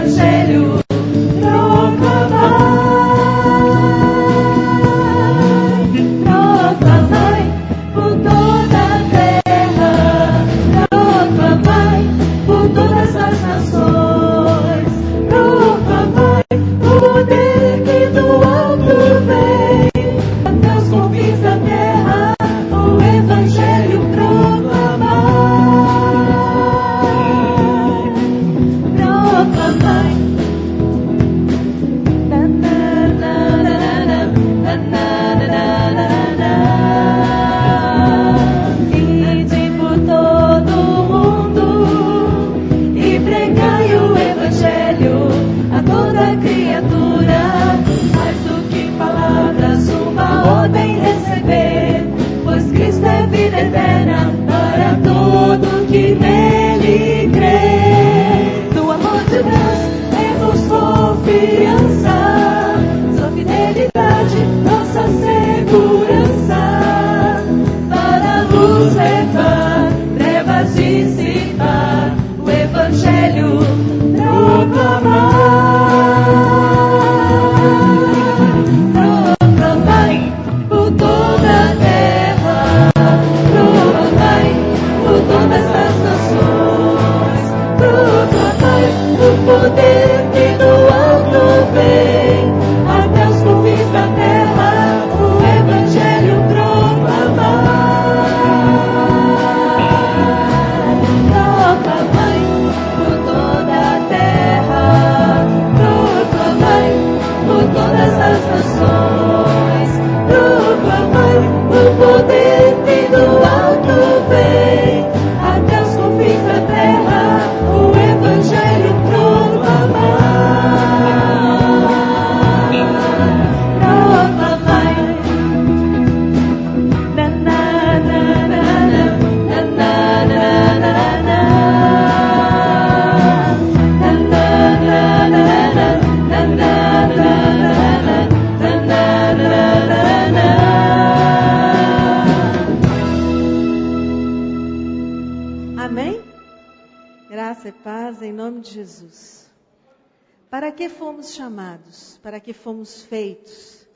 Evangelho proclamai por toda a terra, proclamai por todas as nações, proclamai o poder que do alto vem, até os confins da terra, o Evangelho proclamai. Ide por todo o mundo e pregai o Evangelho a toda criatura. Mais do que palavras, uma ordem receber, pois Cristo é vida eterna para todo que nele crê. Do amor de Deus temos confiança, sua fidelidade, nossa segurança, para a luz levar, trevas dissipar, o Evangelho proclamai por toda a terra, proclamai por todas as nações, proclamai o poder que do alto vem, até os confins da terra, o Evangelho proclamai por toda a terra, proclamai por todas as nações, proclamai o poder que do alto vem, até os confins da terra, o Evangelho proclamai. Amém? Graça e paz em nome de Jesus. Para que fomos chamados? Para que fomos feitos?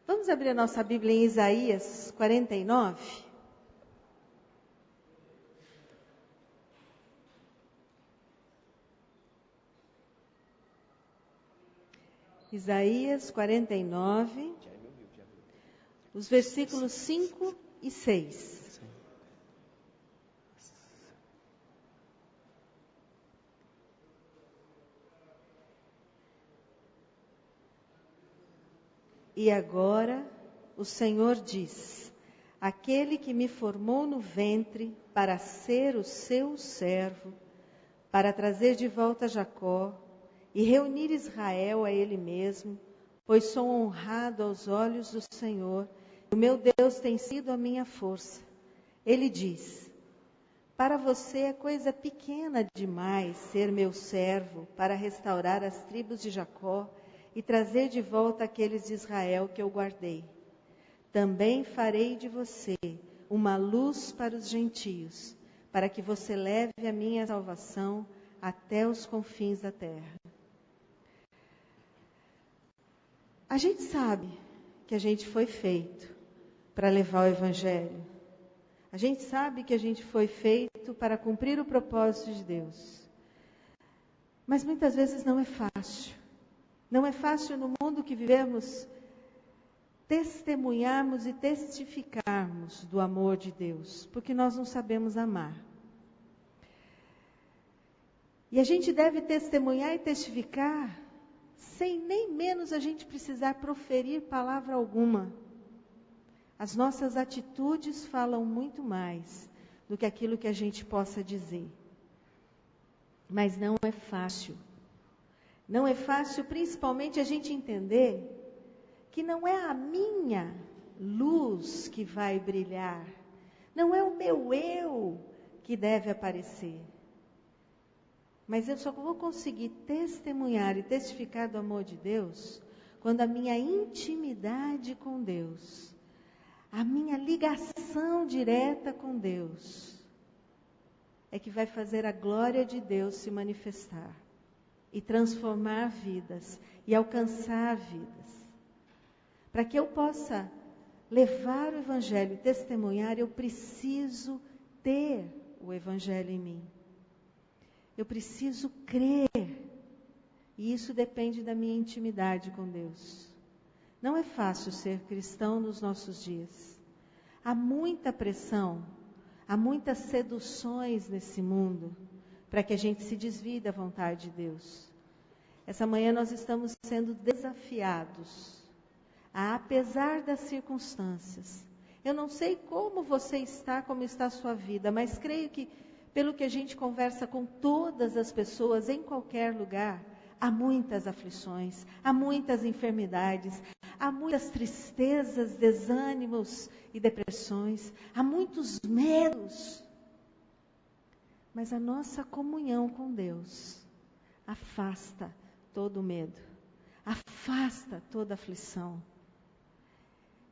Vamos abrir a nossa Bíblia em Isaías 49. Isaías 49, os versículos 5 e 6. E agora o Senhor diz: aquele que me formou no ventre para ser o seu servo, para trazer de volta Jacó e reunir Israel a ele mesmo, pois sou honrado aos olhos do Senhor, e o meu Deus tem sido a minha força. Ele diz: para você é coisa pequena demais ser meu servo para restaurar as tribos de Jacó e trazer de volta aqueles de Israel que eu guardei. Também farei de você uma luz para os gentios, para que você leve a minha salvação até os confins da terra. A gente sabe que a gente foi feito para levar o Evangelho. A gente sabe que a gente foi feito para cumprir o propósito de Deus. Mas muitas vezes não é fácil. Não é fácil no mundo que vivemos testemunharmos e testificarmos do amor de Deus, porque nós não sabemos amar. E a gente deve testemunhar e testificar sem nem menos a gente precisar proferir palavra alguma. As nossas atitudes falam muito mais do que aquilo que a gente possa dizer. Mas não é fácil. Não é fácil, principalmente, a gente entender que não é a minha luz que vai brilhar. Não é o meu eu que deve aparecer. Mas eu só vou conseguir testemunhar e testificar do amor de Deus quando a minha intimidade com Deus, a minha ligação direta com Deus, é que vai fazer a glória de Deus se manifestar. e transformar vidas e alcançar vidas. Para que eu possa levar o Evangelho e testemunhar, eu preciso ter o Evangelho em mim. Eu preciso crer. E isso depende da minha intimidade com Deus. Não é fácil ser cristão nos nossos dias. Há muita pressão, há muitas seduções nesse mundo para que a gente se desvie da vontade de Deus. Essa manhã nós estamos sendo desafiados a, apesar das circunstâncias. Eu não sei como você está, como está a sua vida, mas creio que, pelo que a gente conversa com todas as pessoas em qualquer lugar, há muitas aflições, há muitas enfermidades, há muitas tristezas, desânimos e depressões, há muitos medos. Mas a nossa comunhão com Deus afasta todo medo, afasta toda aflição.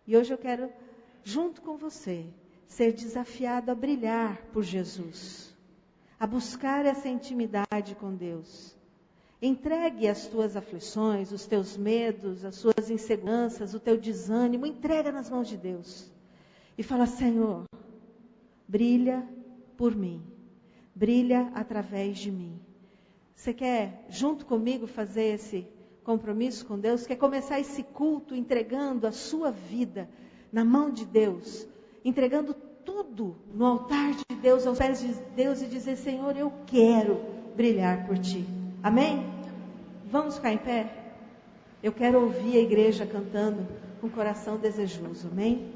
E hoje eu quero, junto com você, ser desafiado a brilhar por Jesus, a buscar essa intimidade com Deus. Entregue as tuas aflições, os teus medos, as suas inseguranças, o teu desânimo, entrega nas mãos de Deus. E fala: Senhor, brilha por mim, brilha através de mim. Você quer, junto comigo, fazer esse compromisso com Deus? Quer começar esse culto entregando a sua vida na mão de Deus? Entregando tudo no altar de Deus, aos pés de Deus, e dizer: Senhor, eu quero brilhar por Ti. Amém? Vamos ficar em pé? Eu quero ouvir a igreja cantando com o coração desejoso. Amém?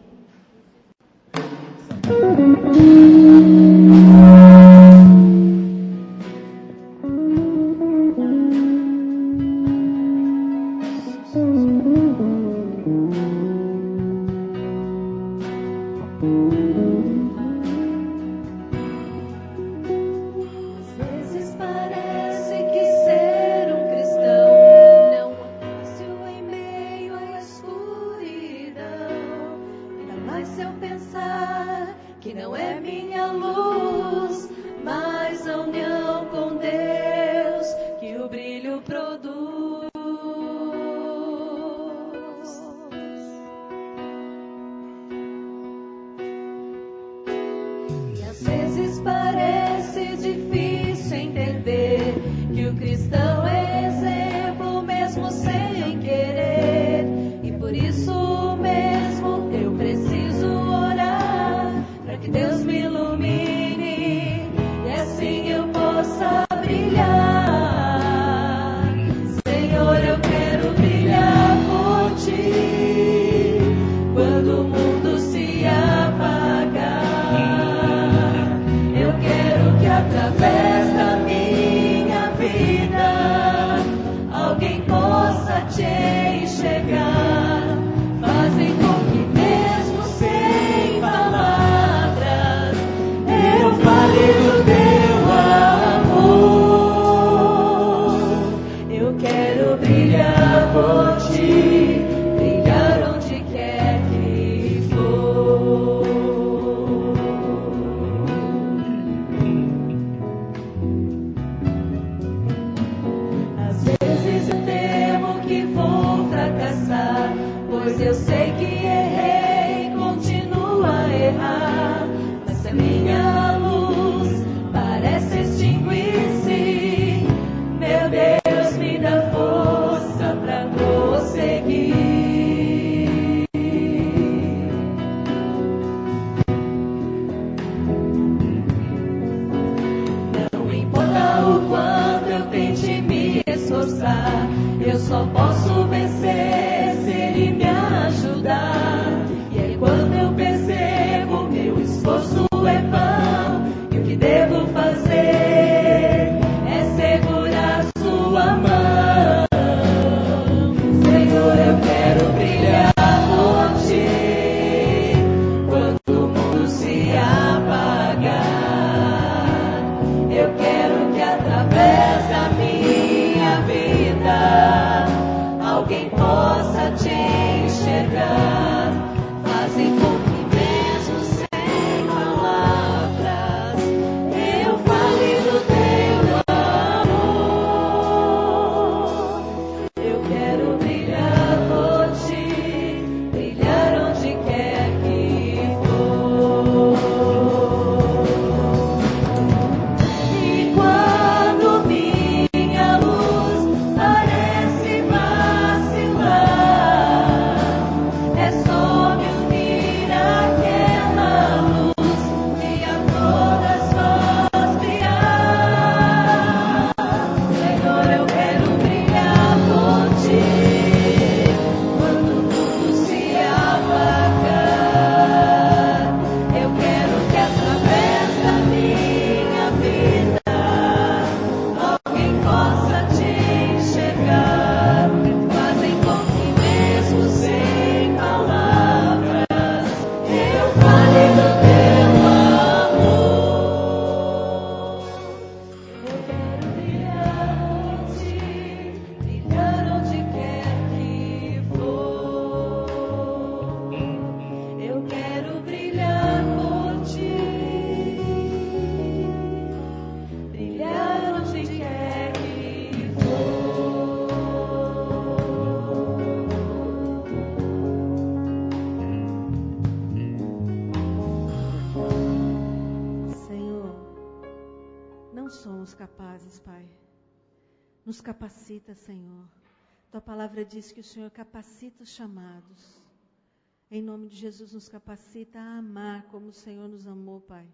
não somos capazes, Pai. Nos capacita, Senhor. Tua palavra diz que o Senhor capacita os chamados. Em nome de Jesus, nos capacita a amar como o Senhor nos amou, Pai.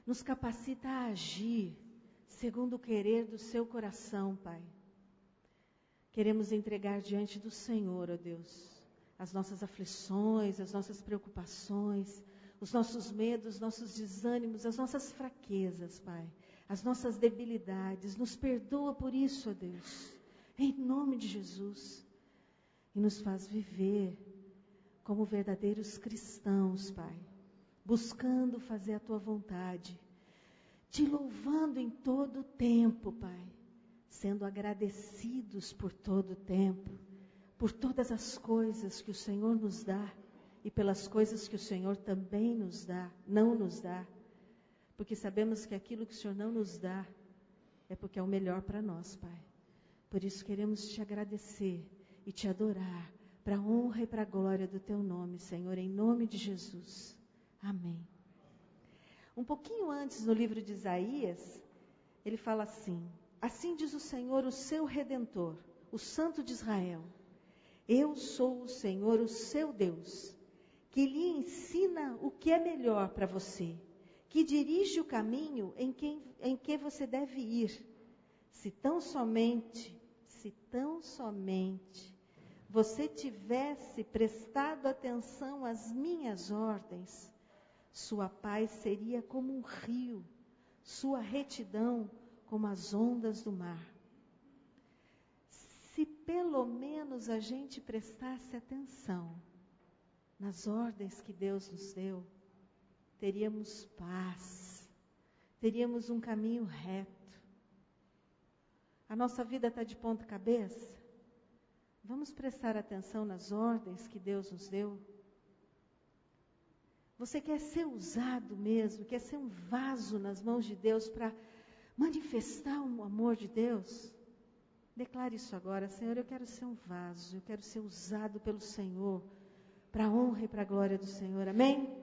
Nos capacita a agir segundo o querer do seu coração, Pai. Queremos entregar diante do Senhor, ó Deus, as nossas aflições, as nossas preocupações, os nossos medos, nossos desânimos, as nossas fraquezas, Pai, as nossas debilidades. Nos perdoa por isso, ó Deus, em nome de Jesus. E nos faz viver como verdadeiros cristãos, Pai, buscando fazer a Tua vontade, Te louvando em todo o tempo, Pai, sendo agradecidos por todo o tempo, por todas as coisas que o Senhor nos dá e pelas coisas que o Senhor também nos dá, não nos dá, porque sabemos que aquilo que o Senhor não nos dá é porque é o melhor para nós, Pai. Por isso queremos Te agradecer e Te adorar, para a honra e para a glória do Teu nome, Senhor, em nome de Jesus. Amém. Um pouquinho antes, no livro de Isaías, ele fala assim: assim diz o Senhor, o seu Redentor, o Santo de Israel: eu sou o Senhor, o seu Deus, que lhe ensina o que é melhor para você, que dirige o caminho em que você deve ir. Se tão somente você tivesse prestado atenção às minhas ordens, sua paz seria como um rio, sua retidão como as ondas do mar. Se pelo menos a gente prestasse atenção nas ordens que Deus nos deu, teríamos paz, teríamos um caminho reto. A nossa vida está de ponta cabeça? Vamos prestar atenção nas ordens que Deus nos deu? Você quer ser usado mesmo, quer ser um vaso nas mãos de Deus para manifestar o amor de Deus? Declare isso agora: Senhor, eu quero ser um vaso, eu quero ser usado pelo Senhor, para a honra e para a glória do Senhor. Amém?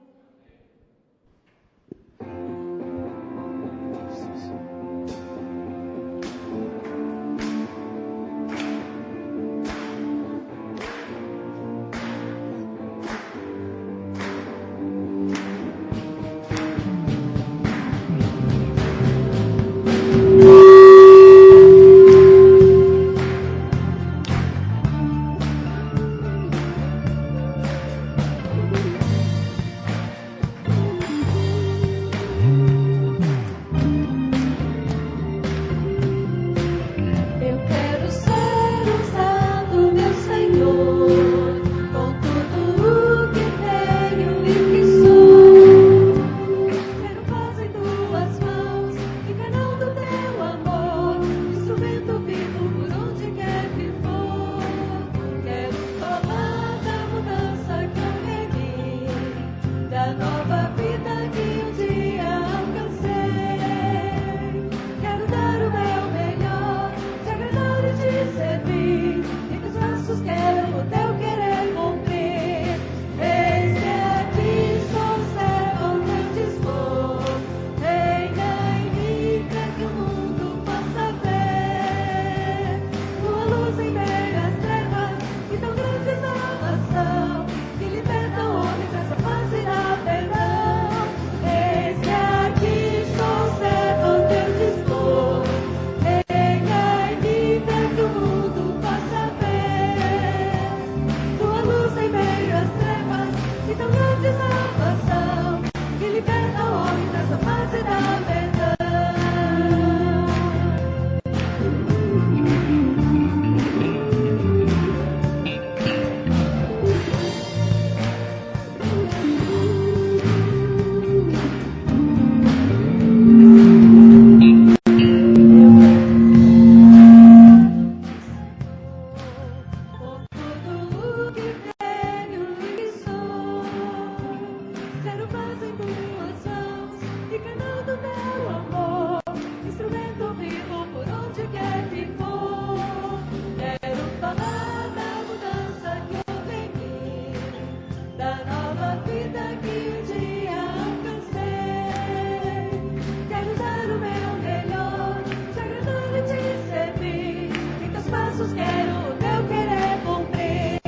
passos quero o teu querer cumprir.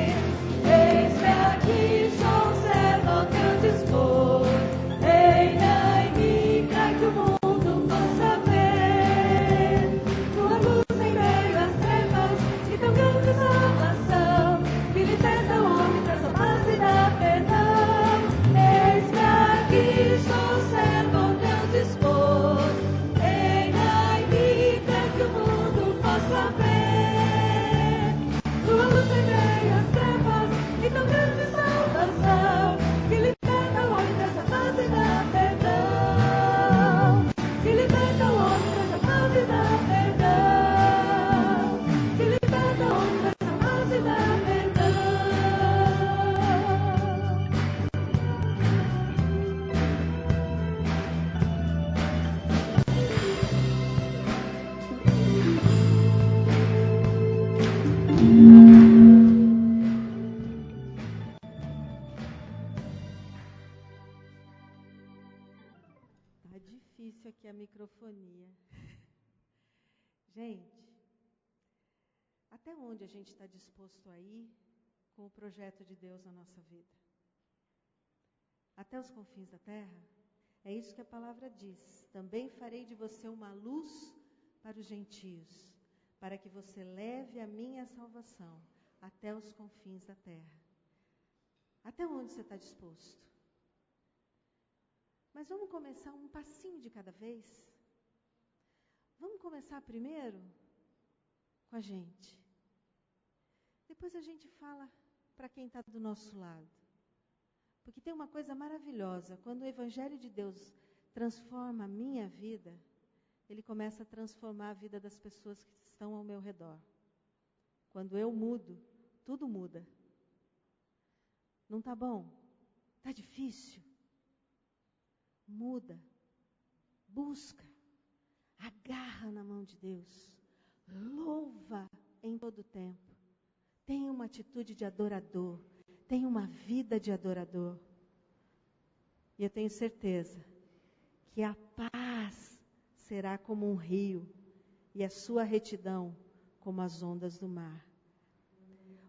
Eis-me aqui, sou um servo ao teu dispor. Reina em mim, pra que o mundo possa ver tua luz em meio às trevas e teu grande salvação, que liberta o homem, traz a paz e dá perdão. Eis-me aqui, sou um servo ao teu dispor. Reina em mim, pra que o mundo possa ver tua luz em meio às trevas e teu grande salvação, que liberta o homem, traz a paz e dá perdão. Que liberta o homem, traz a paz e dá perdão. Que liberta o homem, traz a paz e dá perdão. Tá difícil aqui a microfonia. Gente, até onde a gente está disposto a ir com o projeto de Deus na nossa vida? Até os confins da terra? É isso que a palavra diz. Também farei de você uma luz para os gentios, para que você leve a minha salvação até os confins da terra. Até onde você está disposto? Mas vamos começar um passinho de cada vez? Vamos começar primeiro com a gente. Depois a gente fala para quem está do nosso lado. Porque tem uma coisa maravilhosa. Quando o Evangelho de Deus transforma a minha vida, ele começa a transformar a vida das pessoas que estão ao meu redor. Quando eu mudo, tudo muda. Não está bom? Está difícil? Muda, busca, agarra na mão de Deus, louva em todo tempo. Tenha uma atitude de adorador, tenha uma vida de adorador. E eu tenho certeza que a paz será como um rio e a sua retidão como as ondas do mar.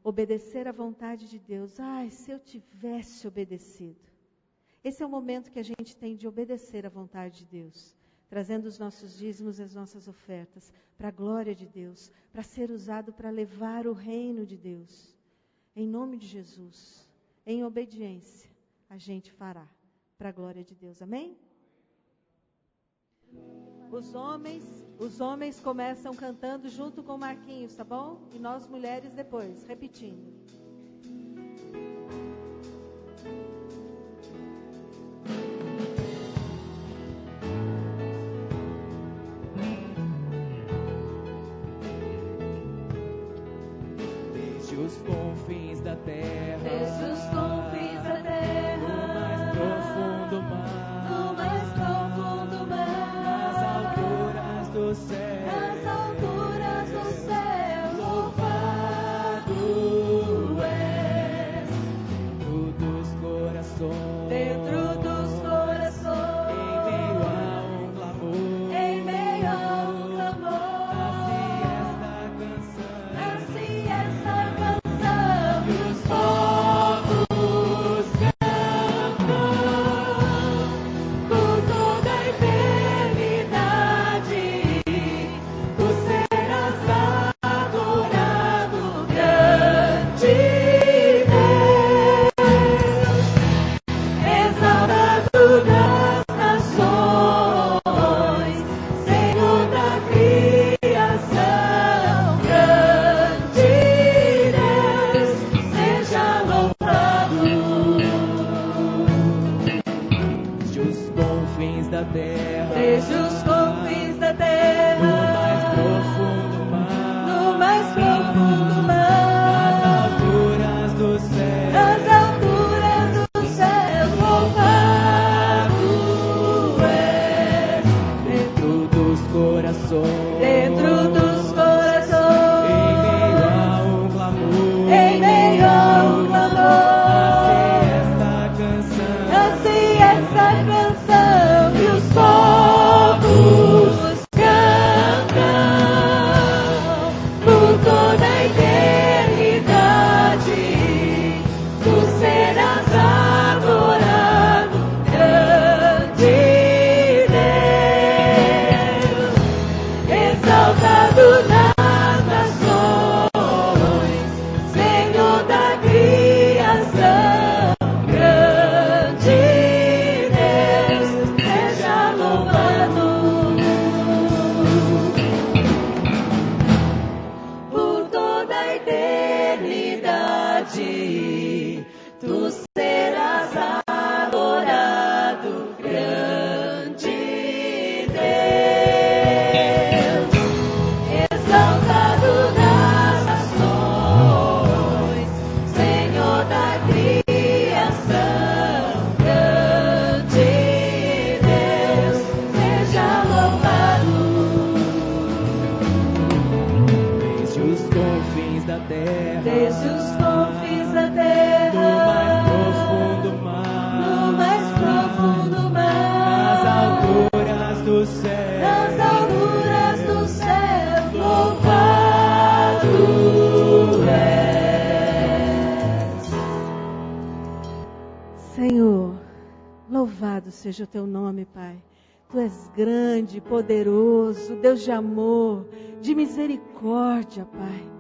Obedecer à vontade de Deus. Ai, se eu tivesse obedecido. Esse é o momento que a gente tem de obedecer à vontade de Deus, trazendo os nossos dízimos e as nossas ofertas para a glória de Deus, para ser usado para levar o reino de Deus. Em nome de Jesus, em obediência, a gente fará para a glória de Deus. Amém? Os homens começam cantando junto com Marquinhos, tá bom? E nós mulheres depois, repetindo. Os confins da terra, Desde os confins da terra, no mais profundo mar, no mais profundo mar, nas alturas do céu, nas alturas do céu, louvado és, dentro dos corações, dentro dos corações, em meio a um clamor, em meio a um clamor, nasce esta canção. nasce esta canção que os povos cantam por toda a eternidade. Tu serás adorado, grande Deus, exaltado nas nações, Senhor da criação, grande Deus, seja louvado. Desde os confins da terra, Desde os confins da no terra, mais profundo mar, no mais profundo nas mar, alturas do céu, nas alturas do céu, louvado és, dentro dos corações, dentro dos em corações, meio a um clamor, em meio a um nasce clamor, esta canção. nasce esta canção que os povos cantam por toda a exaltado nas nações, Senhor da criação, grande Deus, seja louvado. Desde os confins da terra, Desde os confins da no terra, mais profundo mar, no mais profundo nas mar, alturas do céu, nas alturas do céu, louvado és. Senhor, louvado seja o teu nome, Pai. Tu és grande, poderoso, Deus de amor, de misericórdia, Pai.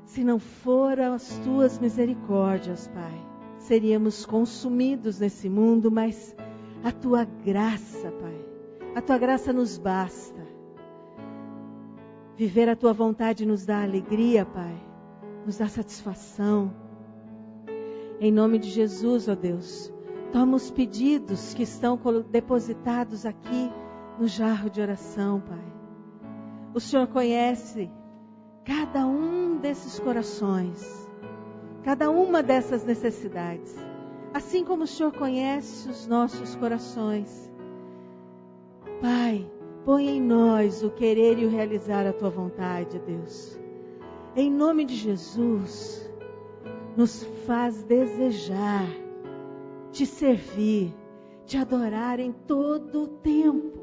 Se não foram as tuas misericórdias, Pai, seríamos consumidos nesse mundo, mas a tua graça, Pai, a tua graça nos basta. Viver a tua vontade nos dá alegria, Pai, nos dá satisfação. Em nome de Jesus, ó Deus, toma os pedidos que estão depositados aqui no jarro de oração, Pai. O Senhor conhece cada um desses corações, cada uma dessas necessidades, assim como o Senhor conhece os nossos corações. Pai, põe em nós o querer e o realizar a tua vontade, Deus. Em nome de Jesus, nos faz desejar te servir, te adorar em todo o tempo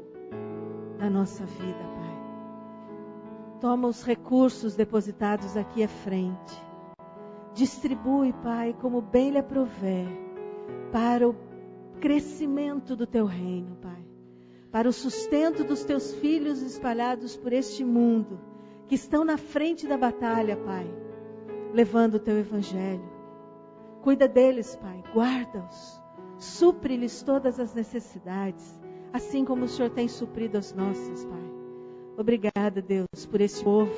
da nossa vida, Pai. Toma os recursos depositados aqui à frente. Distribui, Pai, como bem lhe aprouver, para o crescimento do teu reino, Pai. Para o sustento dos teus filhos espalhados por este mundo, que estão na frente da batalha, Pai, levando o teu evangelho. Cuida deles, Pai, guarda-os, supre-lhes todas as necessidades, assim como o Senhor tem suprido as nossas, Pai. Obrigada, Deus, por este povo.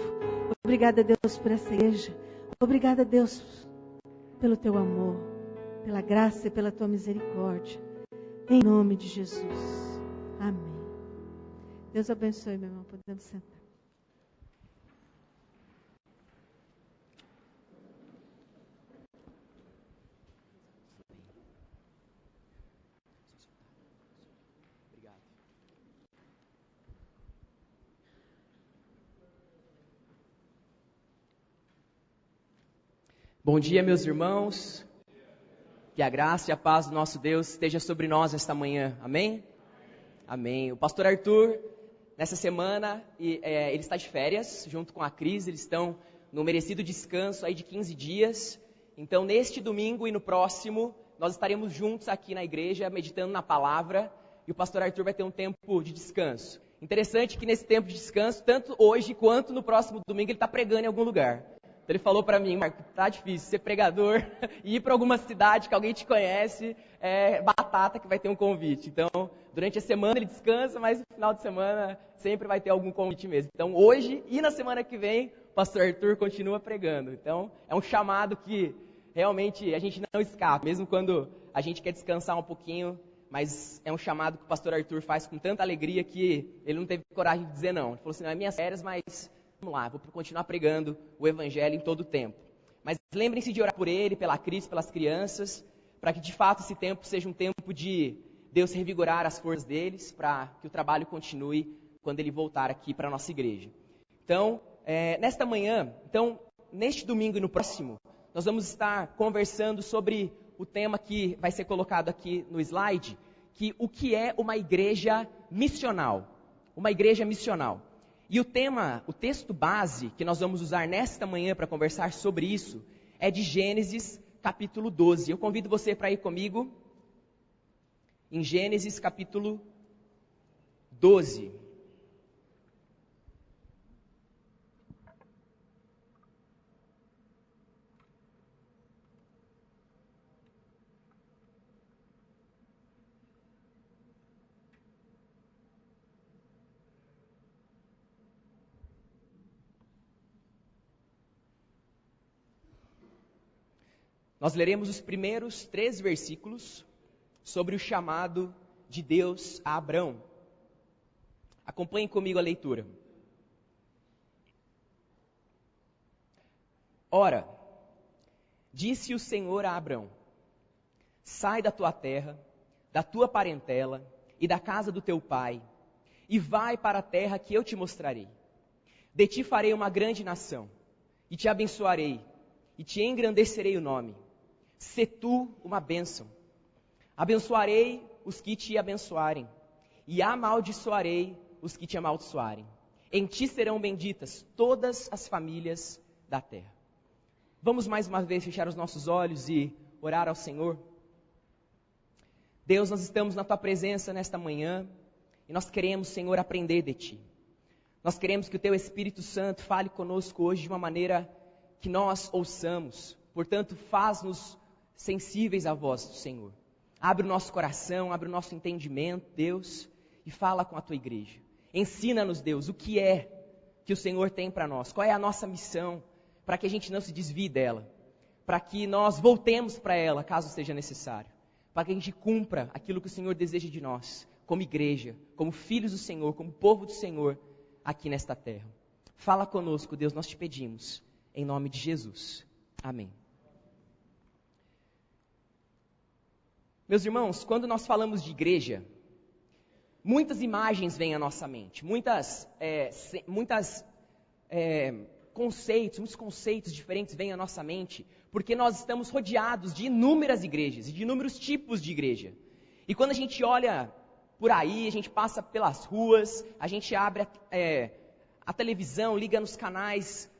Obrigada, Deus, por essa igreja. Obrigada, Deus, pelo teu amor, pela graça e pela tua misericórdia. Em nome de Jesus. Amém. Deus abençoe, meu irmão. Podemos sentar. Bom dia, meus irmãos. Que a graça e a paz do nosso Deus esteja sobre nós esta manhã. Amém? Amém. O pastor Arthur, nessa semana, ele está de férias, junto com a Cris. Eles estão no merecido descanso aí de 15 dias. Então, neste domingo e no próximo, nós estaremos juntos aqui na igreja, meditando na palavra. E o pastor Arthur vai ter um tempo de descanso. Interessante que nesse tempo de descanso, tanto hoje quanto no próximo domingo, ele está pregando em algum lugar. Então ele falou para mim: Marco, tá difícil ser pregador e ir para alguma cidade que alguém te conhece, é batata que vai ter um convite. Então, durante a semana ele descansa, mas no final de semana sempre vai ter algum convite mesmo. Então, hoje e na semana que vem, o pastor Arthur continua pregando. Então, é um chamado que realmente a gente não escapa, mesmo quando a gente quer descansar um pouquinho, mas é um chamado que o pastor Arthur faz com tanta alegria que ele não teve coragem de dizer não. Ele falou assim: não é minhas férias, mas vamos lá, vou continuar pregando o evangelho em todo o tempo. Mas lembrem-se de orar por ele, pela Cris, pelas crianças, para que de fato esse tempo seja um tempo de Deus revigorar as forças deles, para que o trabalho continue quando ele voltar aqui para a nossa igreja. Então, nesta manhã, neste domingo e no próximo, nós vamos estar conversando sobre o tema que vai ser colocado aqui no slide, que o que é uma igreja missional. Uma igreja missional. E o texto base que nós vamos usar nesta manhã para conversar sobre isso é de Gênesis capítulo 12. Eu convido você para ir comigo em Gênesis capítulo 12. Nós leremos os primeiros 3 versículos sobre o chamado de Deus a Abrão. Acompanhem comigo a leitura. Ora, disse o Senhor a Abrão: sai da tua terra, da tua parentela e da casa do teu pai, e vai para a terra que eu te mostrarei. De ti farei uma grande nação, e te abençoarei, e te engrandecerei o nome. Sê tu uma bênção. Abençoarei os que te abençoarem, e amaldiçoarei os que te amaldiçoarem. Em ti serão benditas todas as famílias da terra. Vamos mais uma vez fechar os nossos olhos e orar ao Senhor? Deus, nós estamos na tua presença nesta manhã, e nós queremos, Senhor, aprender de ti. Nós queremos que o teu Espírito Santo fale conosco hoje de uma maneira que nós ouçamos. Portanto, faz-nos sensíveis à voz do Senhor. Abre o nosso coração, abre o nosso entendimento, Deus, e fala com a tua igreja. Ensina-nos, Deus, o que é que o Senhor tem para nós. Qual é a nossa missão, para que a gente não se desvie dela. Para que nós voltemos para ela, caso seja necessário. Para que a gente cumpra aquilo que o Senhor deseja de nós, como igreja, como filhos do Senhor, como povo do Senhor, aqui nesta terra. Fala conosco, Deus, nós te pedimos, em nome de Jesus. Amém. Meus irmãos, quando nós falamos de igreja, muitas imagens vêm à nossa mente, muitos conceitos diferentes vêm à nossa mente, porque nós estamos rodeados de inúmeras igrejas e de inúmeros tipos de igreja. E quando a gente olha por aí, a gente passa pelas ruas, a gente abre a televisão, liga nos canais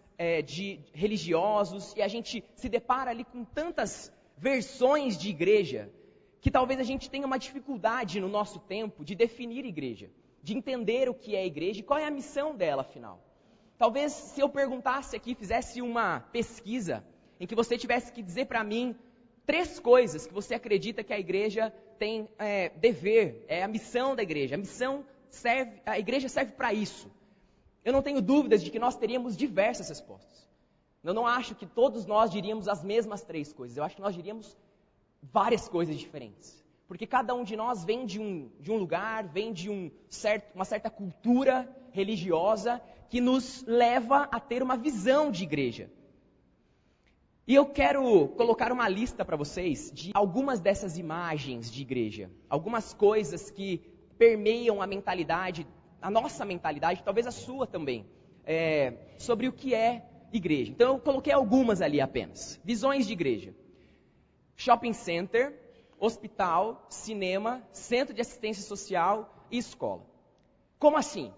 religiosos, e a gente se depara ali com tantas versões de igreja, que talvez a gente tenha uma dificuldade no nosso tempo de definir igreja, de entender o que é igreja e qual é a missão dela, afinal. Talvez se eu perguntasse aqui, fizesse uma pesquisa, em que você tivesse que dizer para mim 3 coisas que você acredita que a igreja tem dever, é a missão da igreja. A igreja serve para isso. Eu não tenho dúvidas de que nós teríamos diversas respostas. Eu não acho que todos nós diríamos as mesmas 3 coisas. Eu acho que nós diríamos várias coisas diferentes. Porque cada um de nós vem de um lugar, vem de uma certa cultura religiosa que nos leva a ter uma visão de igreja. E eu quero colocar uma lista para vocês de algumas dessas imagens de igreja. Algumas coisas que permeiam a nossa mentalidade, talvez a sua também, sobre o que é igreja. Então eu coloquei algumas ali apenas. Visões de igreja. Shopping center, hospital, cinema, centro de assistência social e escola. Como assim?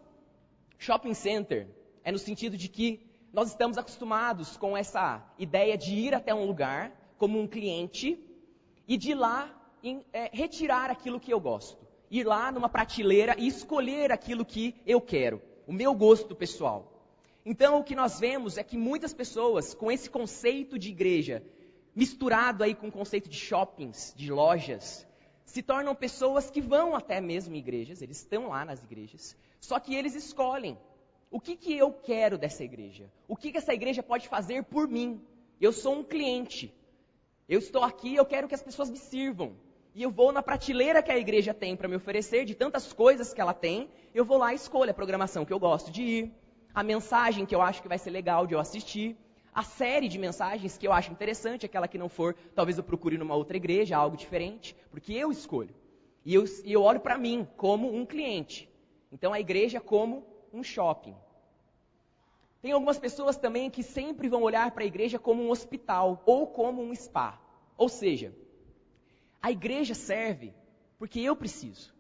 Shopping center é no sentido de que nós estamos acostumados com essa ideia de ir até um lugar como um cliente e de lá retirar aquilo que eu gosto. Ir lá numa prateleira e escolher aquilo que eu quero, o meu gosto pessoal. Então o que nós vemos é que muitas pessoas com esse conceito de igreja, misturado aí com o conceito de shoppings, de lojas, se tornam pessoas que vão até mesmo em igrejas, eles estão lá nas igrejas, só que eles escolhem. O que eu quero dessa igreja? O que essa igreja pode fazer por mim? Eu sou um cliente. Eu estou aqui, eu quero que as pessoas me sirvam. E eu vou na prateleira que a igreja tem para me oferecer, de tantas coisas que ela tem, eu vou lá e escolho a programação que eu gosto de ir, a mensagem que eu acho que vai ser legal de eu assistir, a série de mensagens que eu acho interessante, aquela que não for, talvez eu procure numa outra igreja, algo diferente, porque eu escolho. E eu olho para mim como um cliente. Então a igreja como um shopping. Tem algumas pessoas também que sempre vão olhar para a igreja como um hospital ou como um spa. Ou seja, a igreja serve porque eu preciso.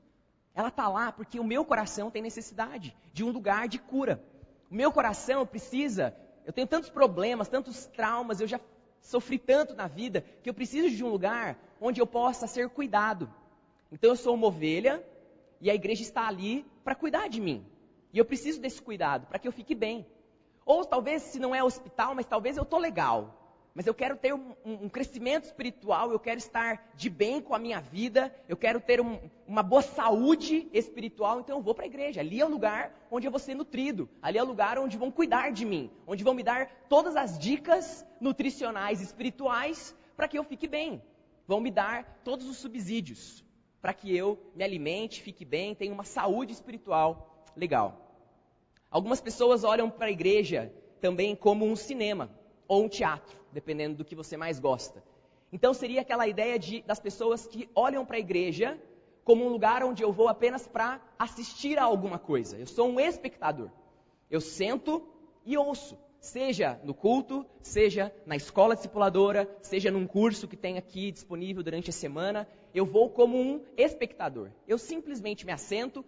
Ela está lá porque o meu coração tem necessidade de um lugar de cura. O meu coração precisa, eu tenho tantos problemas, tantos traumas, eu já sofri tanto na vida, que eu preciso de um lugar onde eu possa ser cuidado. Então eu sou uma ovelha e a igreja está ali para cuidar de mim. E eu preciso desse cuidado para que eu fique bem. Ou talvez, se não é hospital, mas talvez eu estou legal. Mas eu quero ter um crescimento espiritual, eu quero estar de bem com a minha vida, eu quero ter uma boa saúde espiritual, então eu vou para a igreja. Ali é o lugar onde eu vou ser nutrido, ali é o lugar onde vão cuidar de mim, onde vão me dar todas as dicas nutricionais espirituais para que eu fique bem. Vão me dar todos os subsídios para que eu me alimente, fique bem, tenha uma saúde espiritual legal. Algumas pessoas olham para a igreja também como um cinema ou um teatro, dependendo do que você mais gosta. Então seria aquela ideia das pessoas que olham para a igreja como um lugar onde eu vou apenas para assistir a alguma coisa. Eu sou um espectador. Eu sento e ouço, seja no culto, seja na escola discipuladora, seja num curso que tem aqui disponível durante a semana. Eu vou como um espectador. Eu simplesmente me assento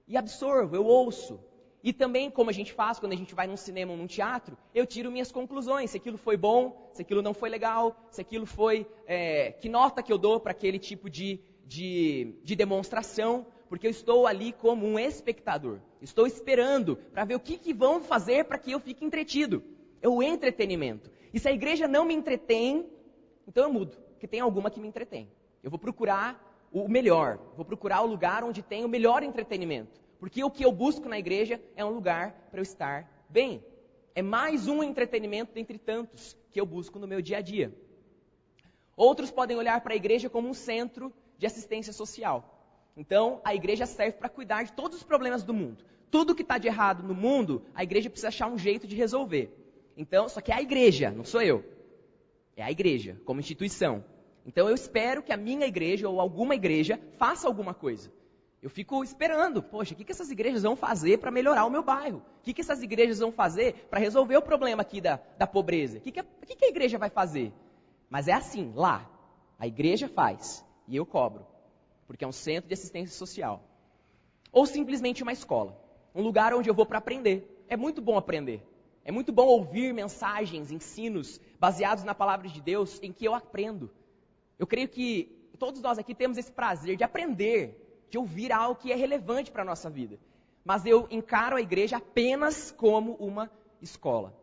e absorvo, eu ouço. E também, como a gente faz quando a gente vai num cinema ou num teatro, eu tiro minhas conclusões, se aquilo foi bom, se aquilo não foi legal, se aquilo foi... que nota que eu dou para aquele tipo de demonstração, porque eu estou ali como um espectador. Estou esperando para ver o que vão fazer para que eu fique entretido. É o entretenimento. E se a igreja não me entretém, então eu mudo, porque tem alguma que me entretém. Eu vou procurar o melhor, vou procurar o lugar onde tem o melhor entretenimento. Porque o que eu busco na igreja é um lugar para eu estar bem. É mais um entretenimento dentre tantos que eu busco no meu dia a dia. Outros podem olhar para a igreja como um centro de assistência social. Então, a igreja serve para cuidar de todos os problemas do mundo. Tudo que está de errado no mundo, a igreja precisa achar um jeito de resolver. Então, só que é a igreja, não sou eu. É a igreja, como instituição. Então, eu espero que a minha igreja ou alguma igreja faça alguma coisa. Eu fico esperando, poxa, o que essas igrejas vão fazer para melhorar o meu bairro? O que essas igrejas vão fazer para resolver o problema aqui da pobreza? O que a igreja vai fazer? Mas é assim, lá, a igreja faz e eu cobro, porque é um centro de assistência social. Ou simplesmente uma escola, um lugar onde eu vou para aprender. É muito bom aprender. É muito bom ouvir mensagens, ensinos baseados na palavra de Deus em que eu aprendo. Eu creio que todos nós aqui temos esse prazer de aprender, de ouvir algo que é relevante para a nossa vida. Mas eu encaro a igreja apenas como uma escola.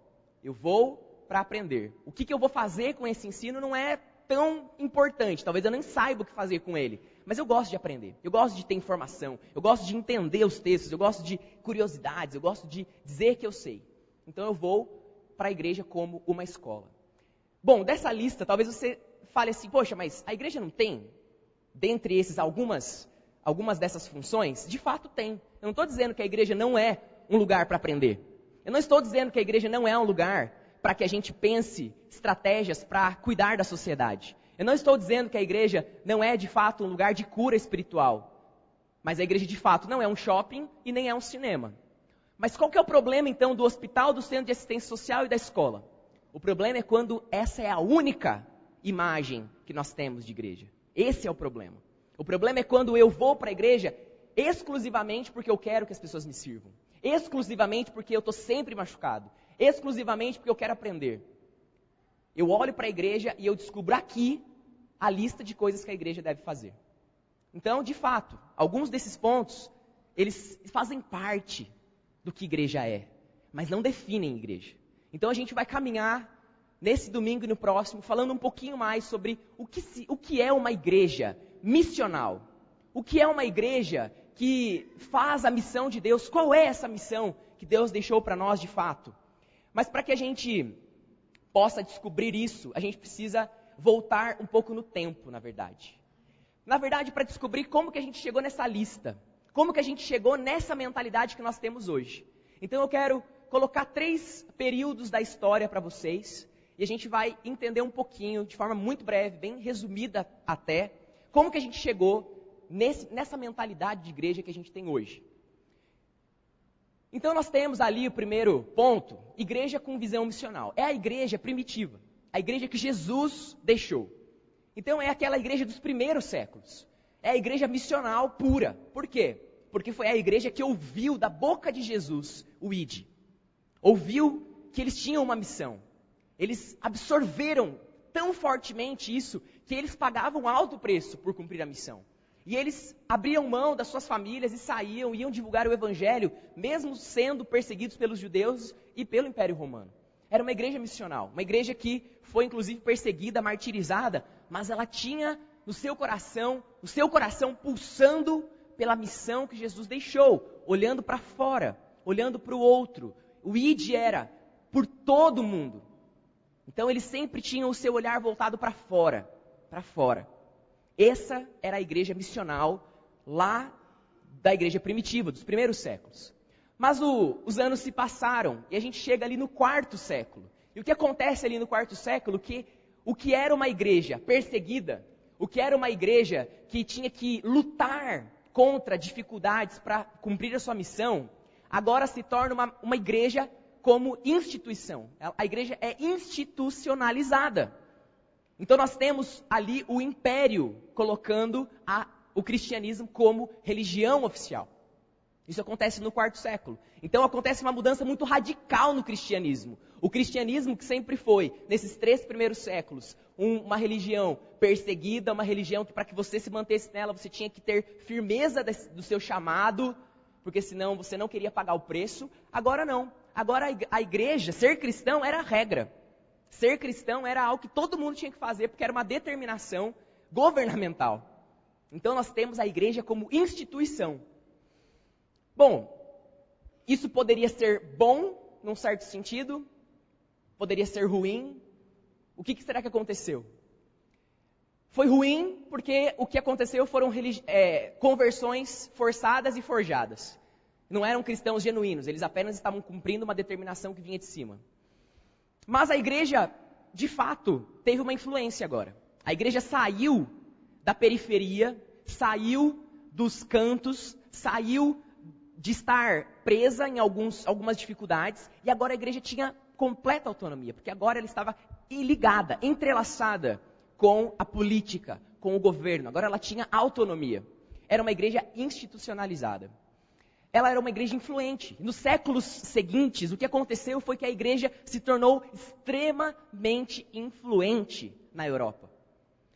Eu vou para aprender. O que eu vou fazer com esse ensino não é tão importante. Talvez eu nem saiba o que fazer com ele. Mas eu gosto de aprender. Eu gosto de ter informação. Eu gosto de entender os textos. Eu gosto de curiosidades. Eu gosto de dizer que eu sei. Então eu vou para a igreja como uma escola. Bom, dessa lista, talvez você fale assim, poxa, mas a igreja não tem, dentre esses, algumas dessas funções? De fato tem. Eu não estou dizendo que a igreja não é um lugar para aprender. Eu não estou dizendo que a igreja não é um lugar para que a gente pense estratégias para cuidar da sociedade. Eu não estou dizendo que a igreja não é de fato um lugar de cura espiritual. Mas a igreja de fato não é um shopping e nem é um cinema. Mas qual que é o problema então do hospital, do centro de assistência social e da escola? O problema é quando essa é a única imagem que nós temos de igreja. Esse é o problema. O problema é quando eu vou para a igreja exclusivamente porque eu quero que as pessoas me sirvam. Exclusivamente porque eu estou sempre machucado. Exclusivamente porque eu quero aprender. Eu olho para a igreja e eu descubro aqui a lista de coisas que a igreja deve fazer. Então, de fato, alguns desses pontos, eles fazem parte do que igreja é, mas não definem igreja. Então a gente vai caminhar nesse domingo e no próximo, falando um pouquinho mais sobre o que é uma igreja missional. O que é uma igreja que faz a missão de Deus? Qual é essa missão que Deus deixou para nós de fato? Mas para que a gente possa descobrir isso, a gente precisa voltar um pouco no tempo, na verdade. Na verdade, para descobrir como que a gente chegou nessa lista. Como que a gente chegou nessa mentalidade que nós temos hoje. Então eu quero colocar 3 períodos da história para vocês. E a gente vai entender um pouquinho, de forma muito breve, bem resumida até, como que a gente chegou nessa mentalidade de igreja que a gente tem hoje. Então nós temos ali o primeiro ponto, igreja com visão missional. É a igreja primitiva, a igreja que Jesus deixou. Então é aquela igreja dos primeiros séculos. É a igreja missional pura. Por quê? Porque foi a igreja que ouviu da boca de Jesus o ide. Ouviu que eles tinham uma missão. Eles absorveram tão fortemente isso que eles pagavam alto preço por cumprir a missão. E eles abriam mão das suas famílias e saíam, iam divulgar o evangelho, mesmo sendo perseguidos pelos judeus e pelo Império Romano. Era uma igreja missional, uma igreja que foi inclusive perseguida, martirizada, mas ela tinha no seu coração pulsando pela missão que Jesus deixou, olhando para fora, olhando para o outro. O id era por todo mundo. Então eles sempre tinham o seu olhar voltado para fora, para fora. Essa era a igreja missional lá da igreja primitiva, dos primeiros séculos. Mas os anos se passaram e a gente chega ali no 4º século. E o que acontece ali no 4º século? Que o que era uma igreja perseguida, o que era uma igreja que tinha que lutar contra dificuldades para cumprir a sua missão, agora se torna uma igreja como instituição. A igreja é institucionalizada. Então nós temos ali o império colocando o cristianismo como religião oficial. Isso acontece no 4º século. Então acontece uma mudança muito radical no cristianismo. O cristianismo que sempre foi, nesses 3 primeiros séculos, uma religião perseguida, uma religião que para que você se mantesse nela, você tinha que ter firmeza do seu chamado, porque senão você não queria pagar o preço. Agora não. Agora a igreja, ser cristão era a regra. Ser cristão era algo que todo mundo tinha que fazer, porque era uma determinação governamental. Então nós temos a igreja como instituição. Bom, isso poderia ser bom, num certo sentido, poderia ser ruim. O que será que aconteceu? Foi ruim porque o que aconteceu foram conversões forçadas e forjadas. Não eram cristãos genuínos, eles apenas estavam cumprindo uma determinação que vinha de cima. Mas a igreja, de fato, teve uma influência agora. A igreja saiu da periferia, saiu dos cantos, saiu de estar presa em algumas dificuldades, e agora a igreja tinha completa autonomia, porque agora ela estava ligada, entrelaçada com a política, com o governo. Agora ela tinha autonomia. Era uma igreja institucionalizada. Ela era uma igreja influente. Nos séculos seguintes, o que aconteceu foi que a igreja se tornou extremamente influente na Europa.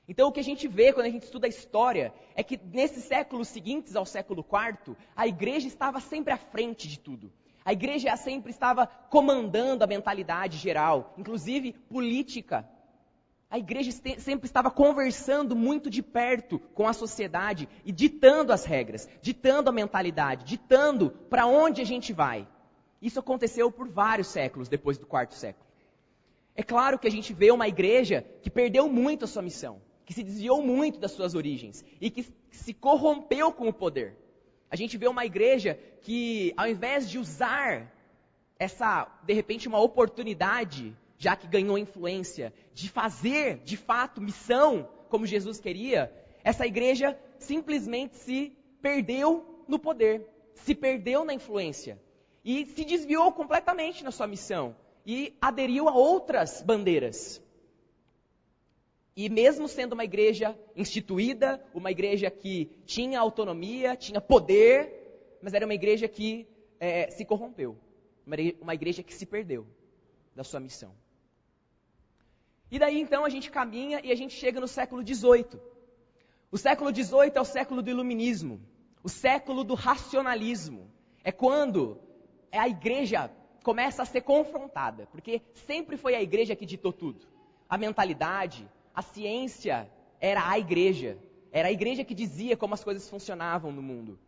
Então o que a gente vê quando a gente estuda a história é que nesses séculos seguintes ao século IV, a igreja estava sempre à frente de tudo. A igreja sempre estava comandando a mentalidade geral, inclusive política. A igreja sempre estava conversando muito de perto com a sociedade e ditando as regras, ditando a mentalidade, ditando para onde a gente vai. Isso aconteceu por vários séculos depois do 4º século. É claro que a gente vê uma igreja que perdeu muito a sua missão, que se desviou muito das suas origens e que se corrompeu com o poder. A gente vê uma igreja que, ao invés de usar de repente, uma oportunidade, já que ganhou influência, de fazer, de fato, missão, como Jesus queria, essa igreja simplesmente se perdeu no poder, se perdeu na influência e se desviou completamente na sua missão e aderiu a outras bandeiras. E mesmo sendo uma igreja instituída, uma igreja que tinha autonomia, tinha poder, mas era uma igreja que se corrompeu. Uma igreja que se perdeu da sua missão. E daí então a gente caminha e a gente chega no século XVIII. O século XVIII é o século do iluminismo, o século do racionalismo. É quando a igreja começa a ser confrontada, porque sempre foi a igreja que ditou tudo. A mentalidade, a ciência era a igreja que dizia como as coisas funcionavam no mundo.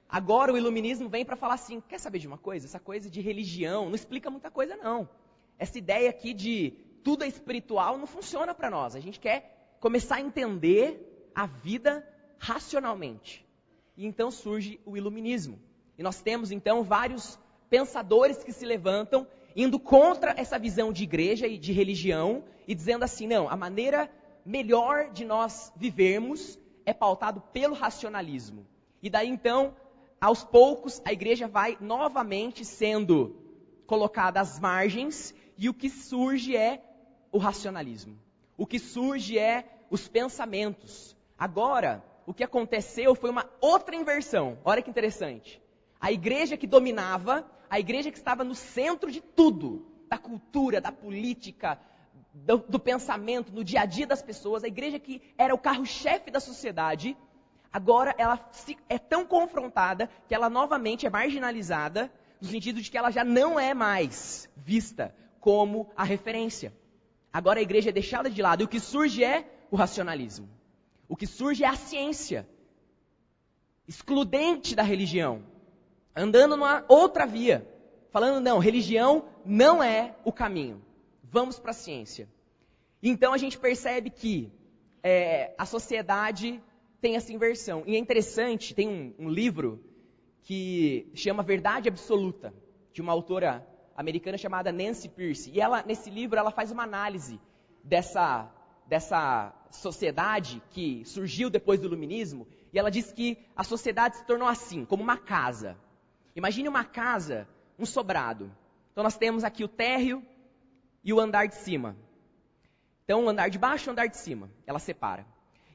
Agora o iluminismo vem para falar assim, quer saber de uma coisa? Essa coisa de religião não explica muita coisa não. Essa ideia aqui de tudo é espiritual não funciona para nós. A gente quer começar a entender a vida racionalmente. E então surge o iluminismo. E nós temos então vários pensadores que se levantam indo contra essa visão de igreja e de religião e dizendo assim, não, a maneira melhor de nós vivermos é pautado pelo racionalismo. E daí então, aos poucos, a igreja vai novamente sendo colocada às margens e o que surge é o racionalismo. O que surge é os pensamentos. Agora, o que aconteceu foi uma outra inversão. Olha que interessante. A igreja que dominava, a igreja que estava no centro de tudo, da cultura, da política, do pensamento, no dia a dia das pessoas, a igreja que era o carro-chefe da sociedade, agora ela é tão confrontada que ela novamente é marginalizada, no sentido de que ela já não é mais vista como a referência. Agora a igreja é deixada de lado e o que surge é o racionalismo. O que surge é a ciência, excludente da religião, andando numa outra via, falando não, religião não é o caminho, vamos para a ciência. Então a gente percebe que a sociedade tem essa inversão. E é interessante, tem um livro que chama Verdade Absoluta, de uma autora americana chamada Nancy Pearcey. E ela, nesse livro, ela faz uma análise dessa sociedade que surgiu depois do iluminismo, e ela diz que a sociedade se tornou assim, como uma casa. Imagine uma casa, um sobrado. Então nós temos aqui o térreo e o andar de cima. Então o andar de baixo e o andar de cima, ela separa.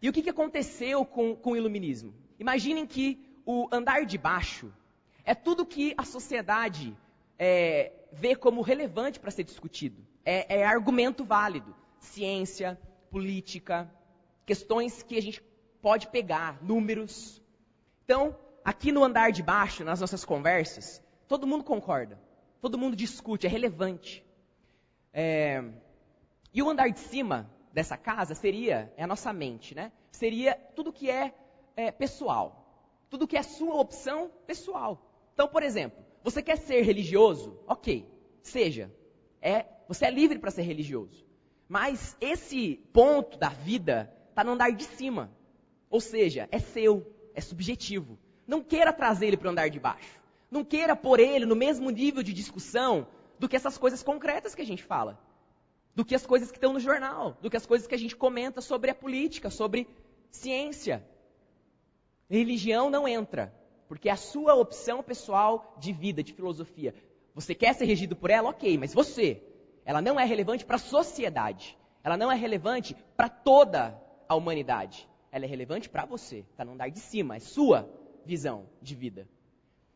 E o que aconteceu com o iluminismo? Imaginem que o andar de baixo é tudo que a sociedade vê como relevante para ser discutido. É argumento válido. Ciência, política, questões que a gente pode pegar, números. Então, aqui no andar de baixo, nas nossas conversas, todo mundo concorda. Todo mundo discute, é relevante. E o andar de cima dessa casa seria a nossa mente, né? Seria tudo que é pessoal. Tudo que é sua opção pessoal. Então, por exemplo, você quer ser religioso? Ok, seja. Você é livre para ser religioso. Mas esse ponto da vida está no andar de cima. Ou seja, é seu, é subjetivo. Não queira trazer ele para o andar de baixo. Não queira pôr ele no mesmo nível de discussão do que essas coisas concretas que a gente fala. Do que as coisas que estão no jornal. Do que as coisas que a gente comenta sobre a política, sobre ciência. Religião não entra, porque é a sua opção pessoal de vida, de filosofia. Você quer ser regido por ela? Ok, mas ela não é relevante para a sociedade. Ela não é relevante para toda a humanidade. Ela é relevante para você, está no andar de cima, é sua visão de vida.